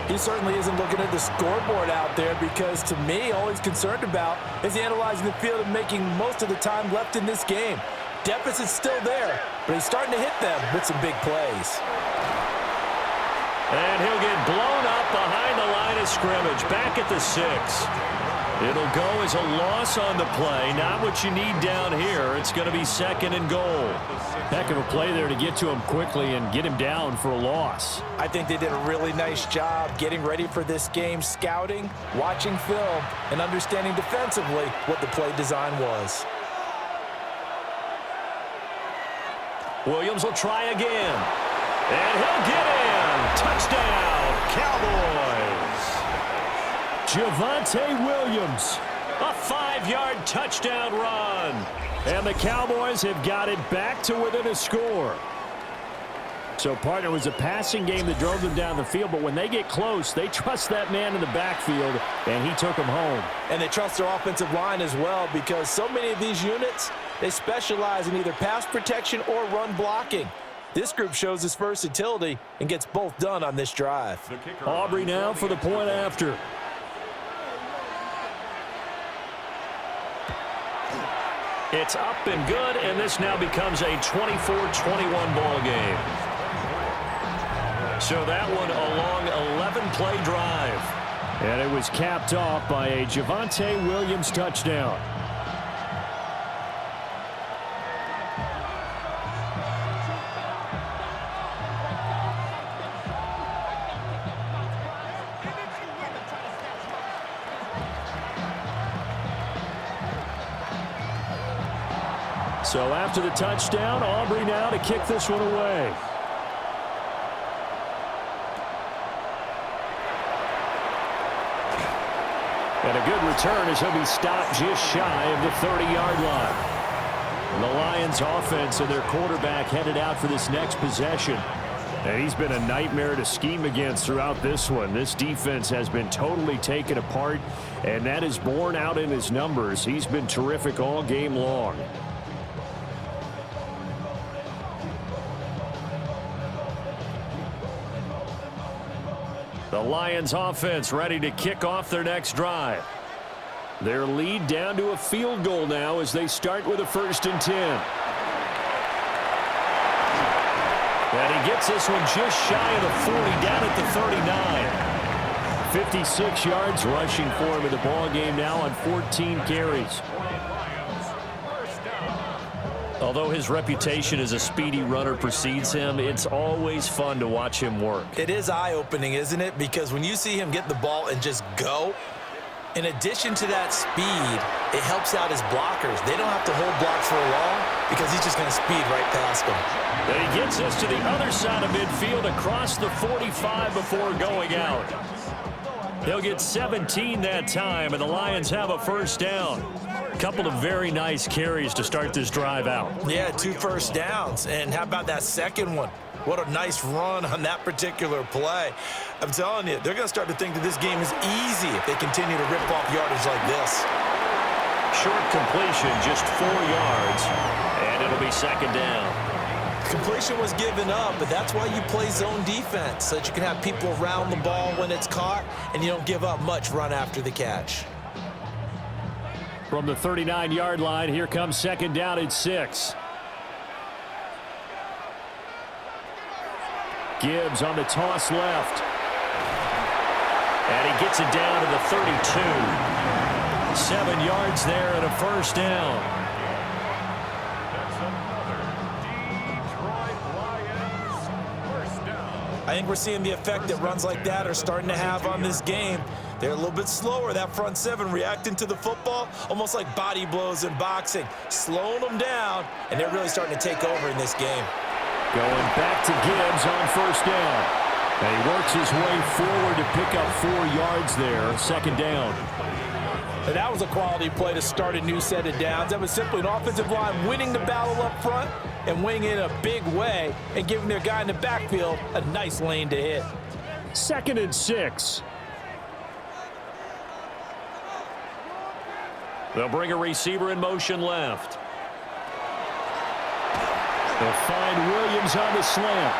He certainly isn't looking at the scoreboard out there because, to me, all he's concerned about is analyzing the field and making most of the time left in this game. Deficit's still there, but he's starting to hit them with some big plays. And he'll get blown up up behind the line of scrimmage, back at the 6. It'll go as a loss on the play. Not what you need down here. It's going to be 2nd and goal. Heck of a play there to get to him quickly and get him down for a loss. I think they did a really nice job getting ready for this game, scouting, watching film, and understanding defensively what the play design was. Williams will try again. And he'll get in. Touchdown, Cowboys. Javonte Williams, a 5-yard touchdown run. And the Cowboys have got it back to within a score. So, partner, it was a passing game that drove them down the field, but when they get close, they trust that man in the backfield, and he took them home. And they trust their offensive line as well, because so many of these units, they specialize in either pass protection or run blocking. This group shows its versatility and gets both done on this drive. Aubrey now for the point after. It's up and good, and this now becomes a 24-21 ball game. So that one a long 11-play drive. And it was capped off by a Javonte Williams touchdown. So after the touchdown, Aubrey now to kick this one away. And a good return as he'll be stopped just shy of the 30-yard line. And the Lions offense and their quarterback headed out for this next possession. And he's been a nightmare to scheme against throughout this one. This defense has been totally taken apart, and that is borne out in his numbers. He's been terrific all game long. The Lions offense ready to kick off their next drive. Their lead down to a field goal now as they start with a 1st and 10. And he gets this one just shy of the 40, down at the 39. 56 yards rushing for him in the ball game now on 14 carries. Although his reputation as a speedy runner precedes him, it's always fun to watch him work. It is eye-opening, isn't it? Because when you see him get the ball and just go, in addition to that speed, it helps out his blockers. They don't have to hold blocks for long because he's just going to speed right past them. And he gets us to the other side of midfield across the 45 before going out. They'll get 17 that time, and the Lions have a 1st down. Couple of very nice carries to start this drive out. Yeah, 2 first downs. And how about that second one? What a nice run on that particular play. I'm telling you, they're going to start to think that this game is easy if they continue to rip off yardage like this. Short completion, just 4 yards, and it'll be 2nd down. Completion was given up, but that's why you play zone defense, so that you can have people around the ball when it's caught, and you don't give up much run after the catch. From the 39-yard line, here comes 2nd down at 6. Gibbs on the toss left. And he gets it down to the 32. 7 yards there and a 1st down. That's another Detroit Lions 1st down. I think we're seeing the effect that runs like that are starting to have on this game. They're a little bit slower, that front 7, reacting to the football, almost like body blows in boxing, slowing them down, and they're really starting to take over in this game. Going back to Gibbs on 1st down. And he works his way forward to pick up 4 yards there, 2nd down. And that was a quality play to start a new set of downs. That was simply an offensive line winning the battle up front and winning it in a big way and giving their guy in the backfield a nice lane to hit. 2nd and 6. They'll bring a receiver in motion left. They'll find Williams on the slant.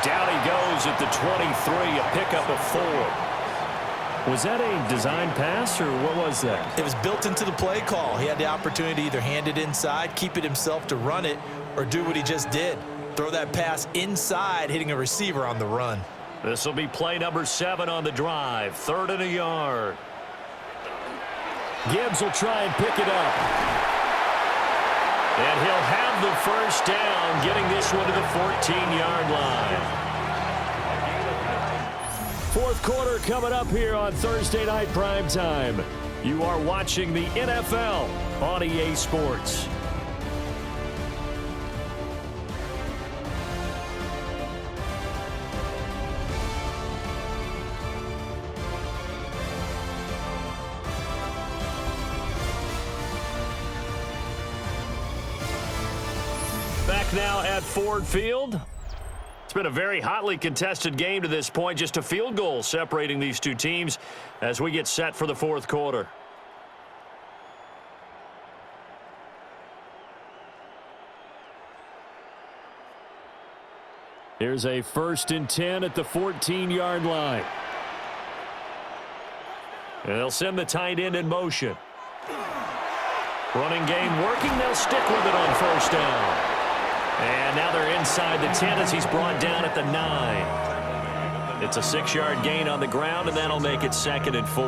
Down he goes at the 23, a pickup of 4. Was that a design pass, or what was that? It was built into the play call. He had the opportunity to either hand it inside, keep it himself to run it, or do what he just did. Throw that pass inside, hitting a receiver on the run. This will be play number 7 on the drive. 3rd and a yard. Gibbs will try and pick it up. And he'll have the first down, getting this one to the 14-yard line. 4th quarter coming up here on Thursday Night Primetime. You are watching the NFL on EA Sports. Back now at Ford Field. It's been a very hotly contested game to this point. Just a field goal separating these two teams as we get set for the 4th quarter. Here's a 1st and 10 at the 14-yard line. And they'll send the tight end in motion. Running game working. They'll stick with it on 1st down. And now they're inside the 10 as he's brought down at the 9. It's a 6-yard gain on the ground, and that'll make it 2nd and 4.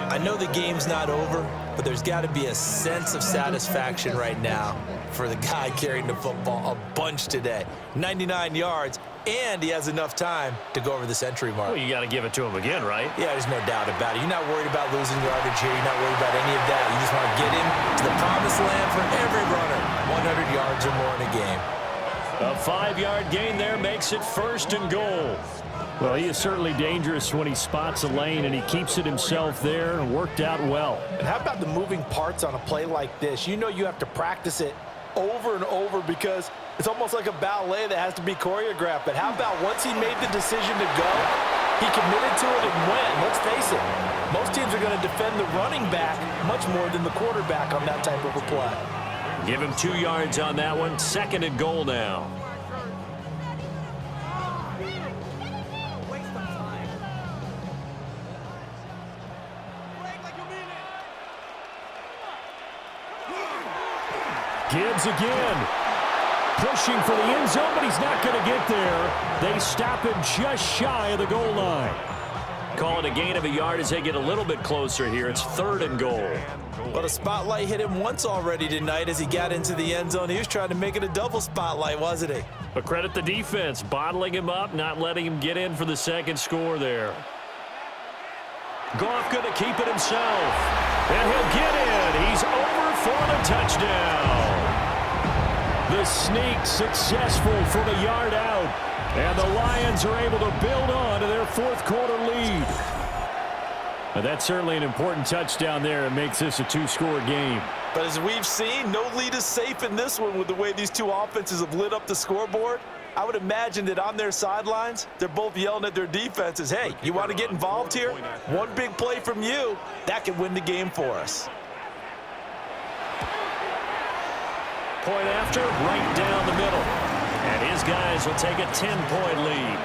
I know the game's not over, but there's got to be a sense of satisfaction right now for the guy carrying the football a bunch today. 99 yards, and he has enough time to go over the century mark. Well, you got to give it to him again, right? Yeah, there's no doubt about it. You're not worried about losing yardage here. You're not worried about any of that. You just want to get him to the promised land for every runner. 100 yards or more in a game. A 5-yard gain there makes it 1st and goal. Well, he is certainly dangerous when he spots a lane, and he keeps it himself there and worked out well. And how about the moving parts on a play like this? You know you have to practice it over and over because it's almost like a ballet that has to be choreographed. But how about once he made the decision to go, he committed to it and went. Let's face it, most teams are going to defend the running back much more than the quarterback on that type of a play. Give him 2 yards on that one. 2nd and goal now. Gibbs again. Pushing for the end zone, but he's not going to get there. They stop him just shy of the goal line. Call it a gain of a yard as they get a little bit closer here. It's 3rd and goal. Well, the spotlight hit him once already tonight as he got into the end zone. He was trying to make it a double spotlight, wasn't he? But credit the defense, bottling him up, not letting him get in for the 2nd score there. Goff going to keep it himself. And he'll get in. He's over for the touchdown. The sneak successful from a yard out. And the Lions are able to build on to their 4th quarter lead. And that's certainly an important touchdown there. It makes this a 2-score game. But as we've seen, no lead is safe in this one with the way these two offenses have lit up the scoreboard. I would imagine that on their sidelines, they're both yelling at their defenses, hey, you want to get involved here? One big play from you, that could win the game for us. Point after, right down the middle. And his guys will take a 10-point lead.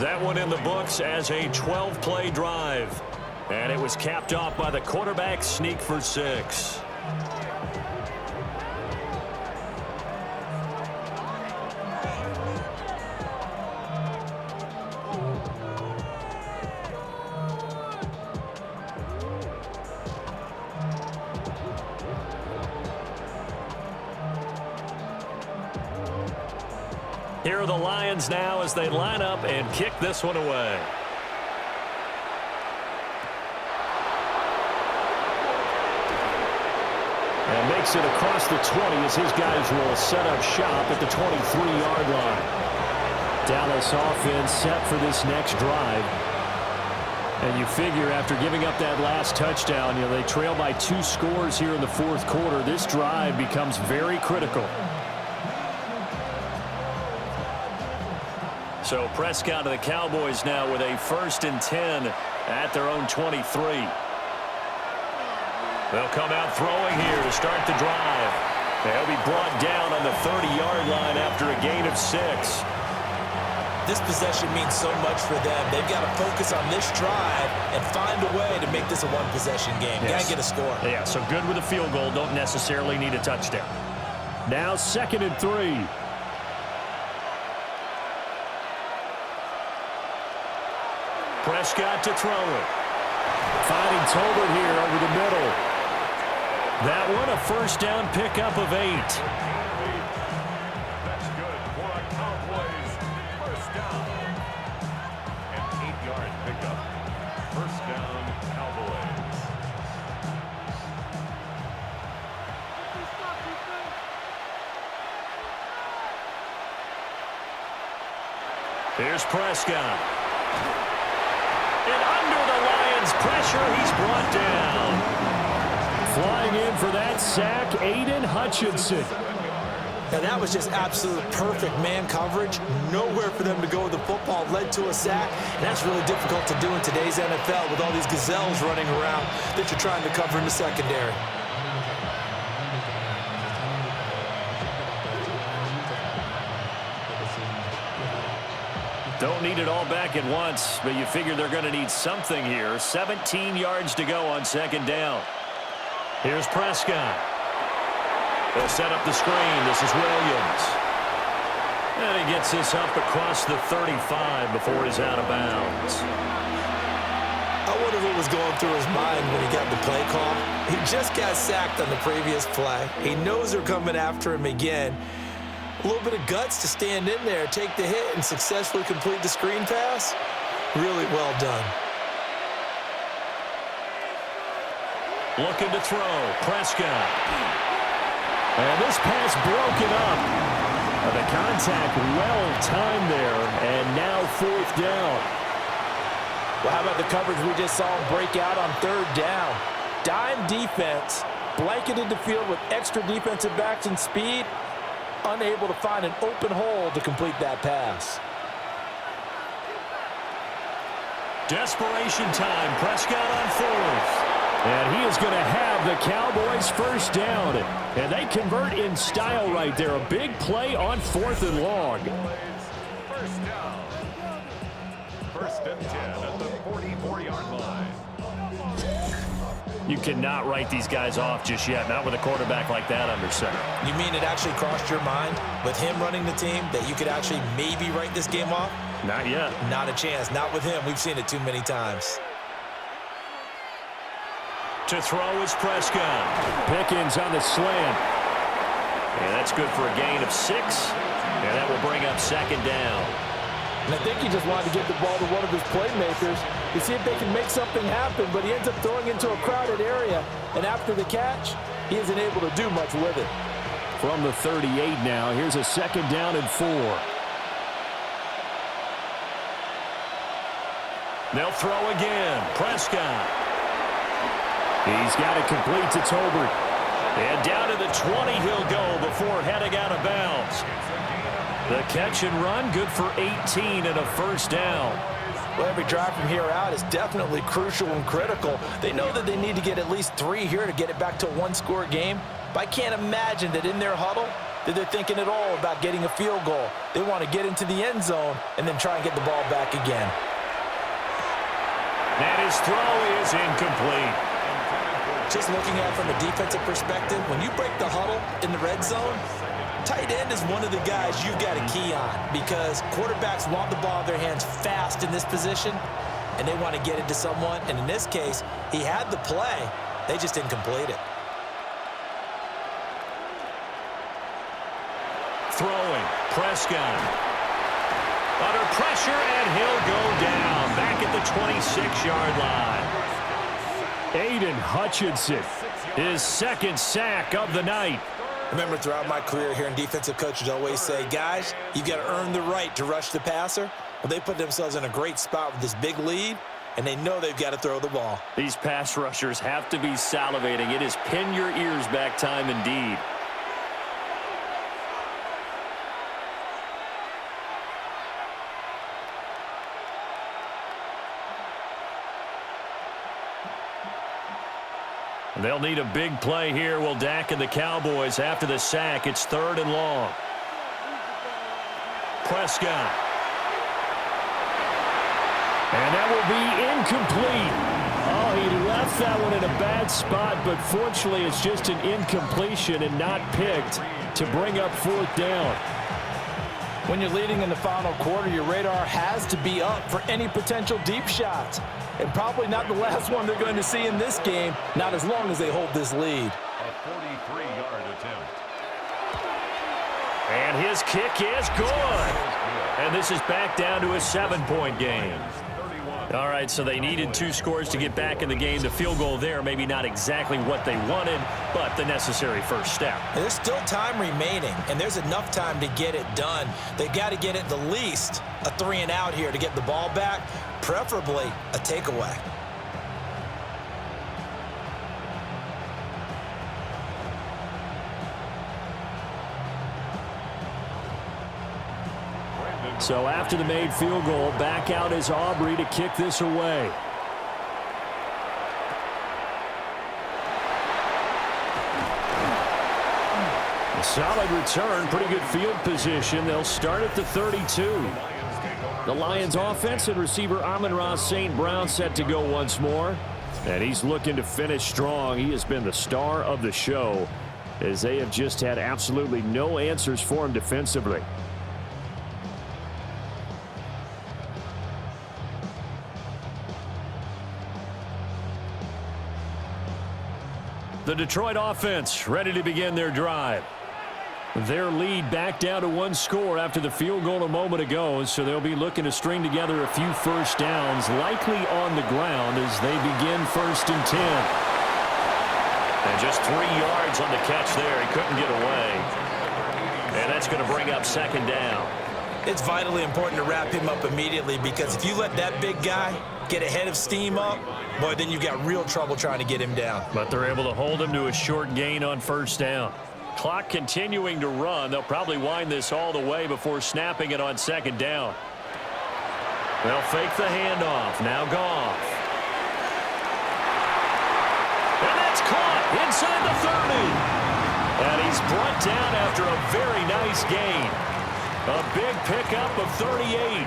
That one in the books as a 12-play drive. And it was capped off by the quarterback sneak for 6. Here are the Lions now as they line up and kick this one away. And makes it across the 20 as his guys will set up shop at the 23-yard line. Dallas offense set for this next drive. And you figure after giving up that last touchdown, they trail by 2 scores here in the 4th quarter. This drive becomes very critical. So Prescott to the Cowboys now with a 1st and 10 at their own 23. They'll come out throwing here to start the drive. They'll be brought down on the 30-yard line after a gain of 6. This possession means so much for them. They've got to focus on this drive and find a way to make this a one-possession game. Yes. Got to get a score. Yeah, so good with a field goal. Don't necessarily need a touchdown. Now 2nd and 3. Prescott to throw it. Finding Tolbert here over the middle. That one a first down pickup of 8. That's good for a Cowboys first down. An 8-yard pickup. First down, Cowboys. Here's Prescott. And under the Lions' pressure, he's brought down. Flying in for that sack, Aiden Hutchinson. Now that was just absolute perfect man coverage. Nowhere for them to go with the football. Led to a sack. And that's really difficult to do in today's NFL with all these gazelles running around that you're trying to cover in the secondary. Don't need it all back at once, but you figure they're going to need something here. 17 yards to go on second down. Here's Prescott. They'll set up the screen. This is Williams. And he gets this up across the 35 before he's out of bounds. I wonder what was going through his mind when he got the play call. He just got sacked on the previous play. He knows they're coming after him again. A little bit of guts to stand in there, take the hit, and successfully complete the screen pass. Really well done. Looking to throw. Prescott. And this pass broken up. The contact well timed there, and now fourth down. Well, how about the coverage we just saw him break out on third down? Dime defense, blanketed the field with extra defensive backs and speed, unable to find an open hole to complete that pass. Desperation time. Prescott on fourth. And he is going to have the Cowboys first down. And they convert in style right there. A big play on fourth and long. First down. First and 10 at the 44-yard line. You cannot write these guys off just yet. Not with a quarterback like that under center. You mean it actually crossed your mind with him running the team that you could actually maybe write this game off? Not yet. Not a chance. Not with him. We've seen it too many times. To throw is Prescott. Pickens on the slant. And that's good for a gain of 6. And that will bring up second down. And I think he just wanted to get the ball to one of his playmakers to see if they can make something happen, but he ends up throwing into a crowded area. And after the catch, he isn't able to do much with it. From the 38 now, here's a second down and 4. They'll throw again. Prescott. He's got it complete to Tolbert. And down to the 20 he'll go before heading out of bounds. The catch and run, good for 18 and a first down. Well, every drive from here out is definitely crucial and critical. They know that they need to get at least 3 here to get it back to a one-score game. But I can't imagine that in their huddle that they're thinking at all about getting a field goal. They want to get into the end zone and then try and get the ball back again. And his throw is incomplete. Just looking at it from a defensive perspective, when you break the huddle in the red zone, tight end is one of the guys you've got to key on because quarterbacks want the ball in their hands fast in this position, and they want to get it to someone. And in this case, he had the play. They just didn't complete it. Throwing. Prescott. Under pressure, and he'll go down. Back at the 26-yard line. Aiden Hutchinson, his second sack of the night. Remember, throughout my career here in defensive coaches always say, guys, you've got to earn the right to rush the passer. Well, they put themselves in a great spot with this big lead, and they know they've got to throw the ball. These pass rushers have to be salivating. It is pin your ears back time indeed. They'll need a big play here. Will Dak and the Cowboys after the sack. It's third and long. Prescott. And that will be incomplete. Oh, he left that one in a bad spot, but fortunately it's just an incompletion and not picked to bring up fourth down. When you're leading in the final quarter, your radar has to be up for any potential deep shots. And probably not the last one they're going to see in this game, not as long as they hold this lead. A 43-yard attempt. And his kick is good. And this is back down to a 7-point game. All right, so they needed 2 scores to get back in the game. The field goal there, maybe not exactly what they wanted, but the necessary first step. There's still time remaining, and there's enough time to get it done. They've got to get at the least a 3-and-out here to get the ball back, preferably a takeaway. So after the made field goal, back out is Aubrey to kick this away. A solid return, pretty good field position. They'll start at the 32. The Lions offense and receiver Amon-Ra St. Brown set to go once more. And he's looking to finish strong. He has been the star of the show as they have just had absolutely no answers for him defensively. The Detroit offense ready to begin their drive. Their lead back down to 1 score after the field goal a moment ago, so they'll be looking to string together a few first downs, likely on the ground as they begin 1st and 10. And just 3 yards on the catch there. He couldn't get away. And that's going to bring up 2nd down. It's vitally important to wrap him up immediately, because if you let that big guy get a head of steam up, boy, then you've got real trouble trying to get him down. But they're able to hold him to a short gain on 1st down. Clock continuing to run. They'll probably wind this all the way before snapping it on 2nd down. They'll fake the handoff. Now Goff. And that's caught inside the 30. And he's brought down after a very nice gain. A big pickup of 38.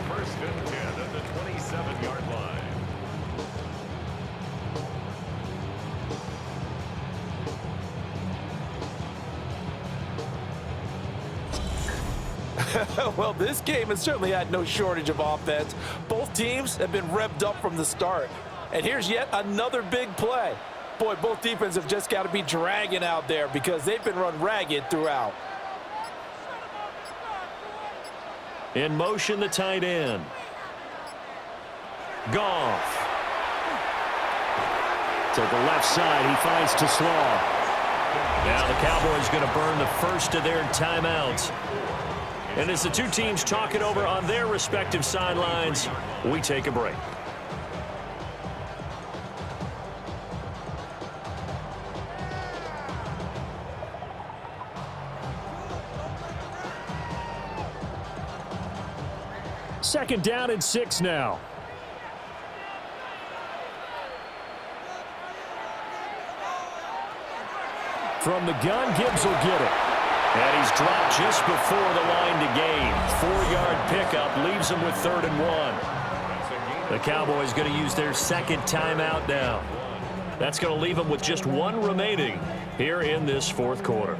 First and 10 at the 27-yard line. Well, this game has certainly had no shortage of offense. Both teams have been revved up from the start. And here's yet another big play. Boy, both defenses have just got to be dragging out there because they've been run ragged throughout. In motion, the tight end. Goff. To the left side, he finds Slaw. Now the Cowboys going to burn the first of their timeouts. And as the two teams talk it over on their respective sidelines, we take a break. Second down and 6 now. From the gun, Gibbs will get it. And he's dropped just before the line to gain. 4-yard pickup leaves him with 3rd and 1. The Cowboys going to use their second timeout now. That's going to leave them with just 1 remaining here in this 4th quarter.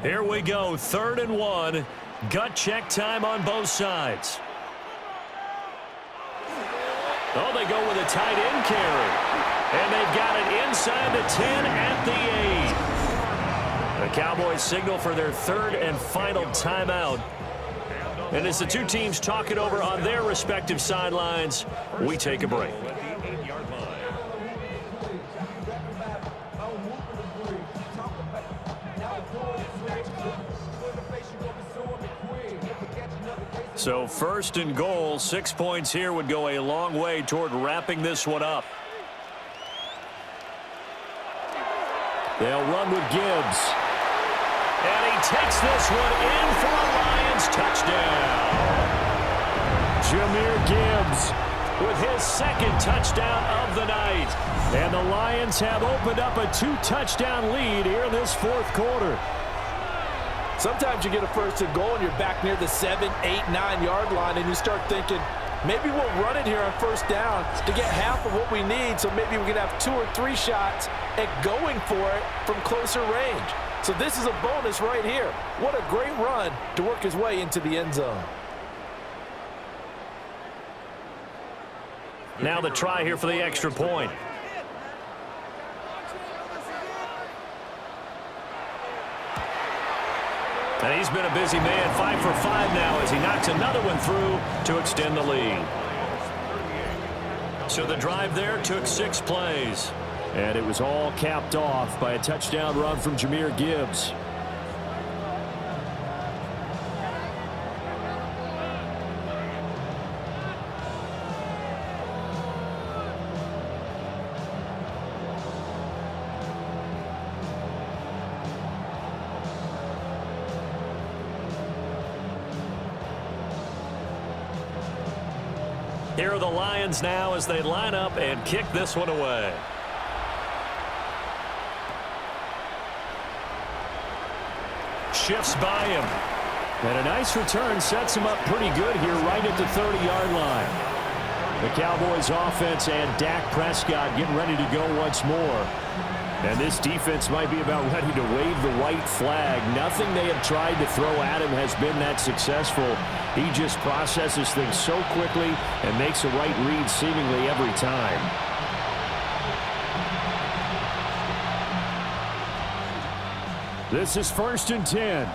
Here we go, 3rd and 1. Gut check time on both sides. Oh, they go with a tight end carry. And they've got it inside the 10 at the 8. The Cowboys signal for their 3rd and final timeout. And as the two teams talk it over on their respective sidelines, we take a break. So 1st and goal, 6 points here would go a long way toward wrapping this one up. They'll run with Gibbs. And he takes this one in for a Lions touchdown. Jahmyr Gibbs with his 2nd touchdown of the night. And the Lions have opened up a 2-touchdown lead here in this 4th quarter. Sometimes you get a 1st and goal and you're back near the 7, 8, 9-yard line and you start thinking, Maybe we'll run it here on first down to get half of what we need, so maybe we can have 2 or 3 shots at going for it from closer range. So this is a bonus right here. What a great run to work his way into the end zone. Now the try here for the extra point. And he's been a busy man, 5 for 5 now as he knocks another one through to extend the lead. So the drive there took 6 plays. And it was all capped off by a touchdown run from Jahmyr Gibbs. Here are the Lions now as they line up and kick this one away. Shifts by him. And a nice return sets him up pretty good here right at the 30-yard line. The Cowboys offense and Dak Prescott getting ready to go once more. And this defense might be about ready to wave the white flag. Nothing they have tried to throw at him has been that successful. He just processes things so quickly and makes a right read seemingly every time. This is 1st and 10.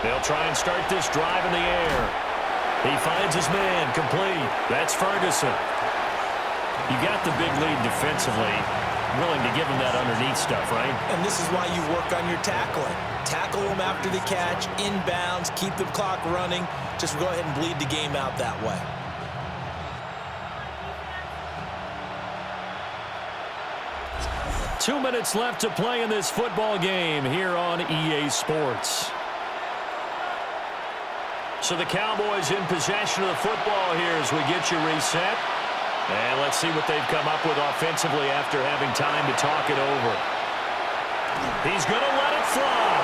They'll try and start this drive in the air. He finds his man, complete. That's Ferguson. You got the big lead defensively. Willing to give him that underneath stuff, right? And this is why you work on your tackling. Tackle them after the catch, inbounds, keep the clock running. Just go ahead and bleed the game out that way. Two minutes left to play in this football game here on EA Sports. So the Cowboys in possession of the football here as we get you reset. And let's see what they've come up with offensively after having time to talk it over. He's going to let it fly.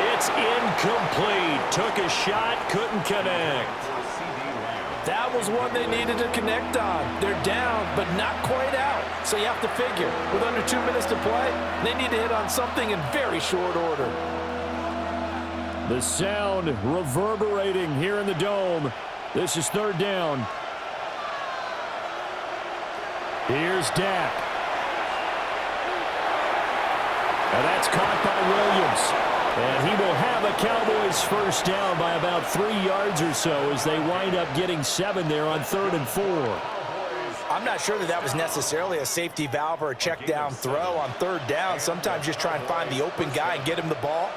It's incomplete. Took a shot, couldn't connect. That was one they needed to connect on. They're down, but not quite out. So you have to figure, with under 2 minutes to play, they need to hit on something in very short order. The sound reverberating here in the dome. This is 3rd down. Here's Dak. And that's caught by Williams. And he will have a Cowboys 1st down by about 3 yards or so as they wind up getting 7 there on 3rd and 4. I'm not sure that was necessarily a safety valve or a check down throw on 3rd down. Sometimes just try and find the open guy and get him the ball.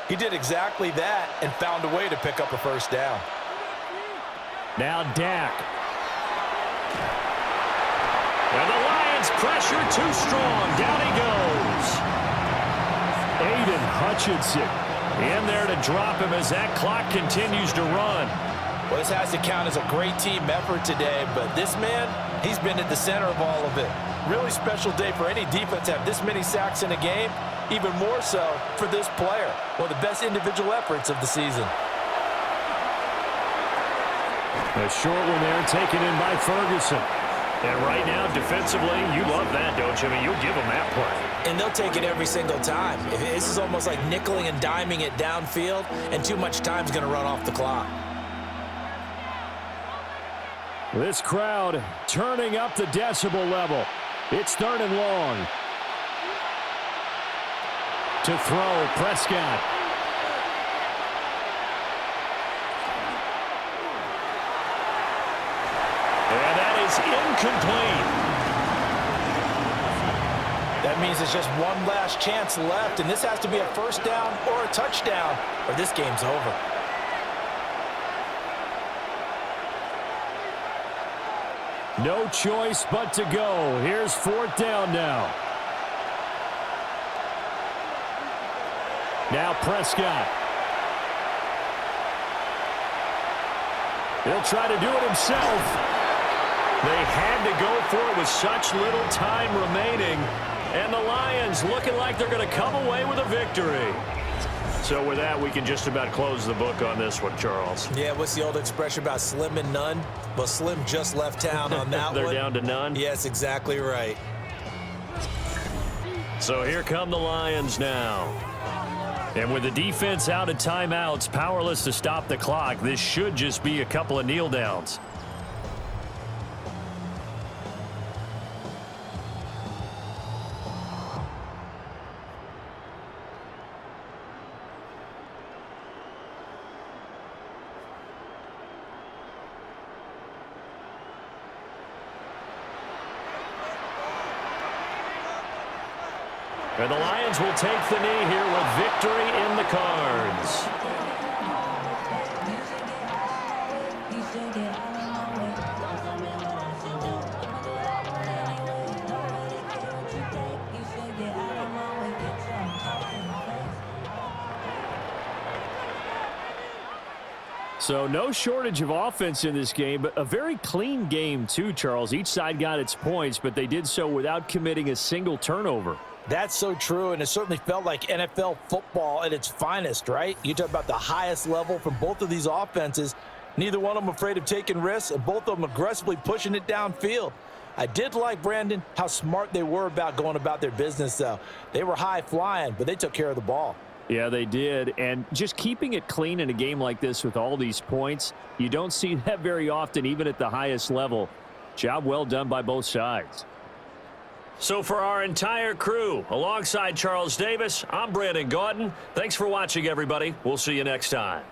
He did exactly that and found a way to pick up a 1st down. Now Dak. And the Lions pressure too strong. Down he goes. Aiden Hutchinson in there to drop him as that clock continues to run. Well, this has to count as a great team effort today, but this man, he's been at the center of all of it. Really special day for any defense to have this many sacks in a game, even more so for this player. One of the best individual efforts of the season. A short one there taken in by Ferguson. And right now, defensively, you love that, don't you? I mean, you'll give them that play. And they'll take it every single time. This is almost like nickeling and diming it downfield, and too much time's going to run off the clock. This crowd turning up the decibel level. It's 3rd and long. To throw, Prescott. And that is incomplete. That means there's just one last chance left, and this has to be a 1st down or a touchdown, or this game's over. No choice but to go. Here's 4th down now. Now Prescott. He'll try to do it himself. They had to go for it with such little time remaining. And the Lions looking like they're going to come away with a victory. So with that, we can just about close the book on this one, Charles. Yeah, what's the old expression about slim and none? Well, Slim just left town on that They're one. down to none? Yes, exactly right. So here come the Lions now. And with the defense out of timeouts, powerless to stop the clock, this should just be a couple of kneel downs. And the Lions will take the knee here with victory in the cards. So no shortage of offense in this game, but a very clean game too, Charles. Each side got its points, but they did so without committing a single turnover. That's so true, and it certainly felt like NFL football at its finest, right? You talk about the highest level from both of these offenses. Neither one of them afraid of taking risks, and both of them aggressively pushing it downfield. I did like, Brandon, how smart they were about going about their business, though. They were high-flying, but they took care of the ball. Yeah, they did, and just keeping it clean in a game like this with all these points, you don't see that very often, even at the highest level. Job well done by both sides. So for our entire crew, alongside Charles Davis, I'm Brandon Gaudin. Thanks for watching, everybody. We'll see you next time.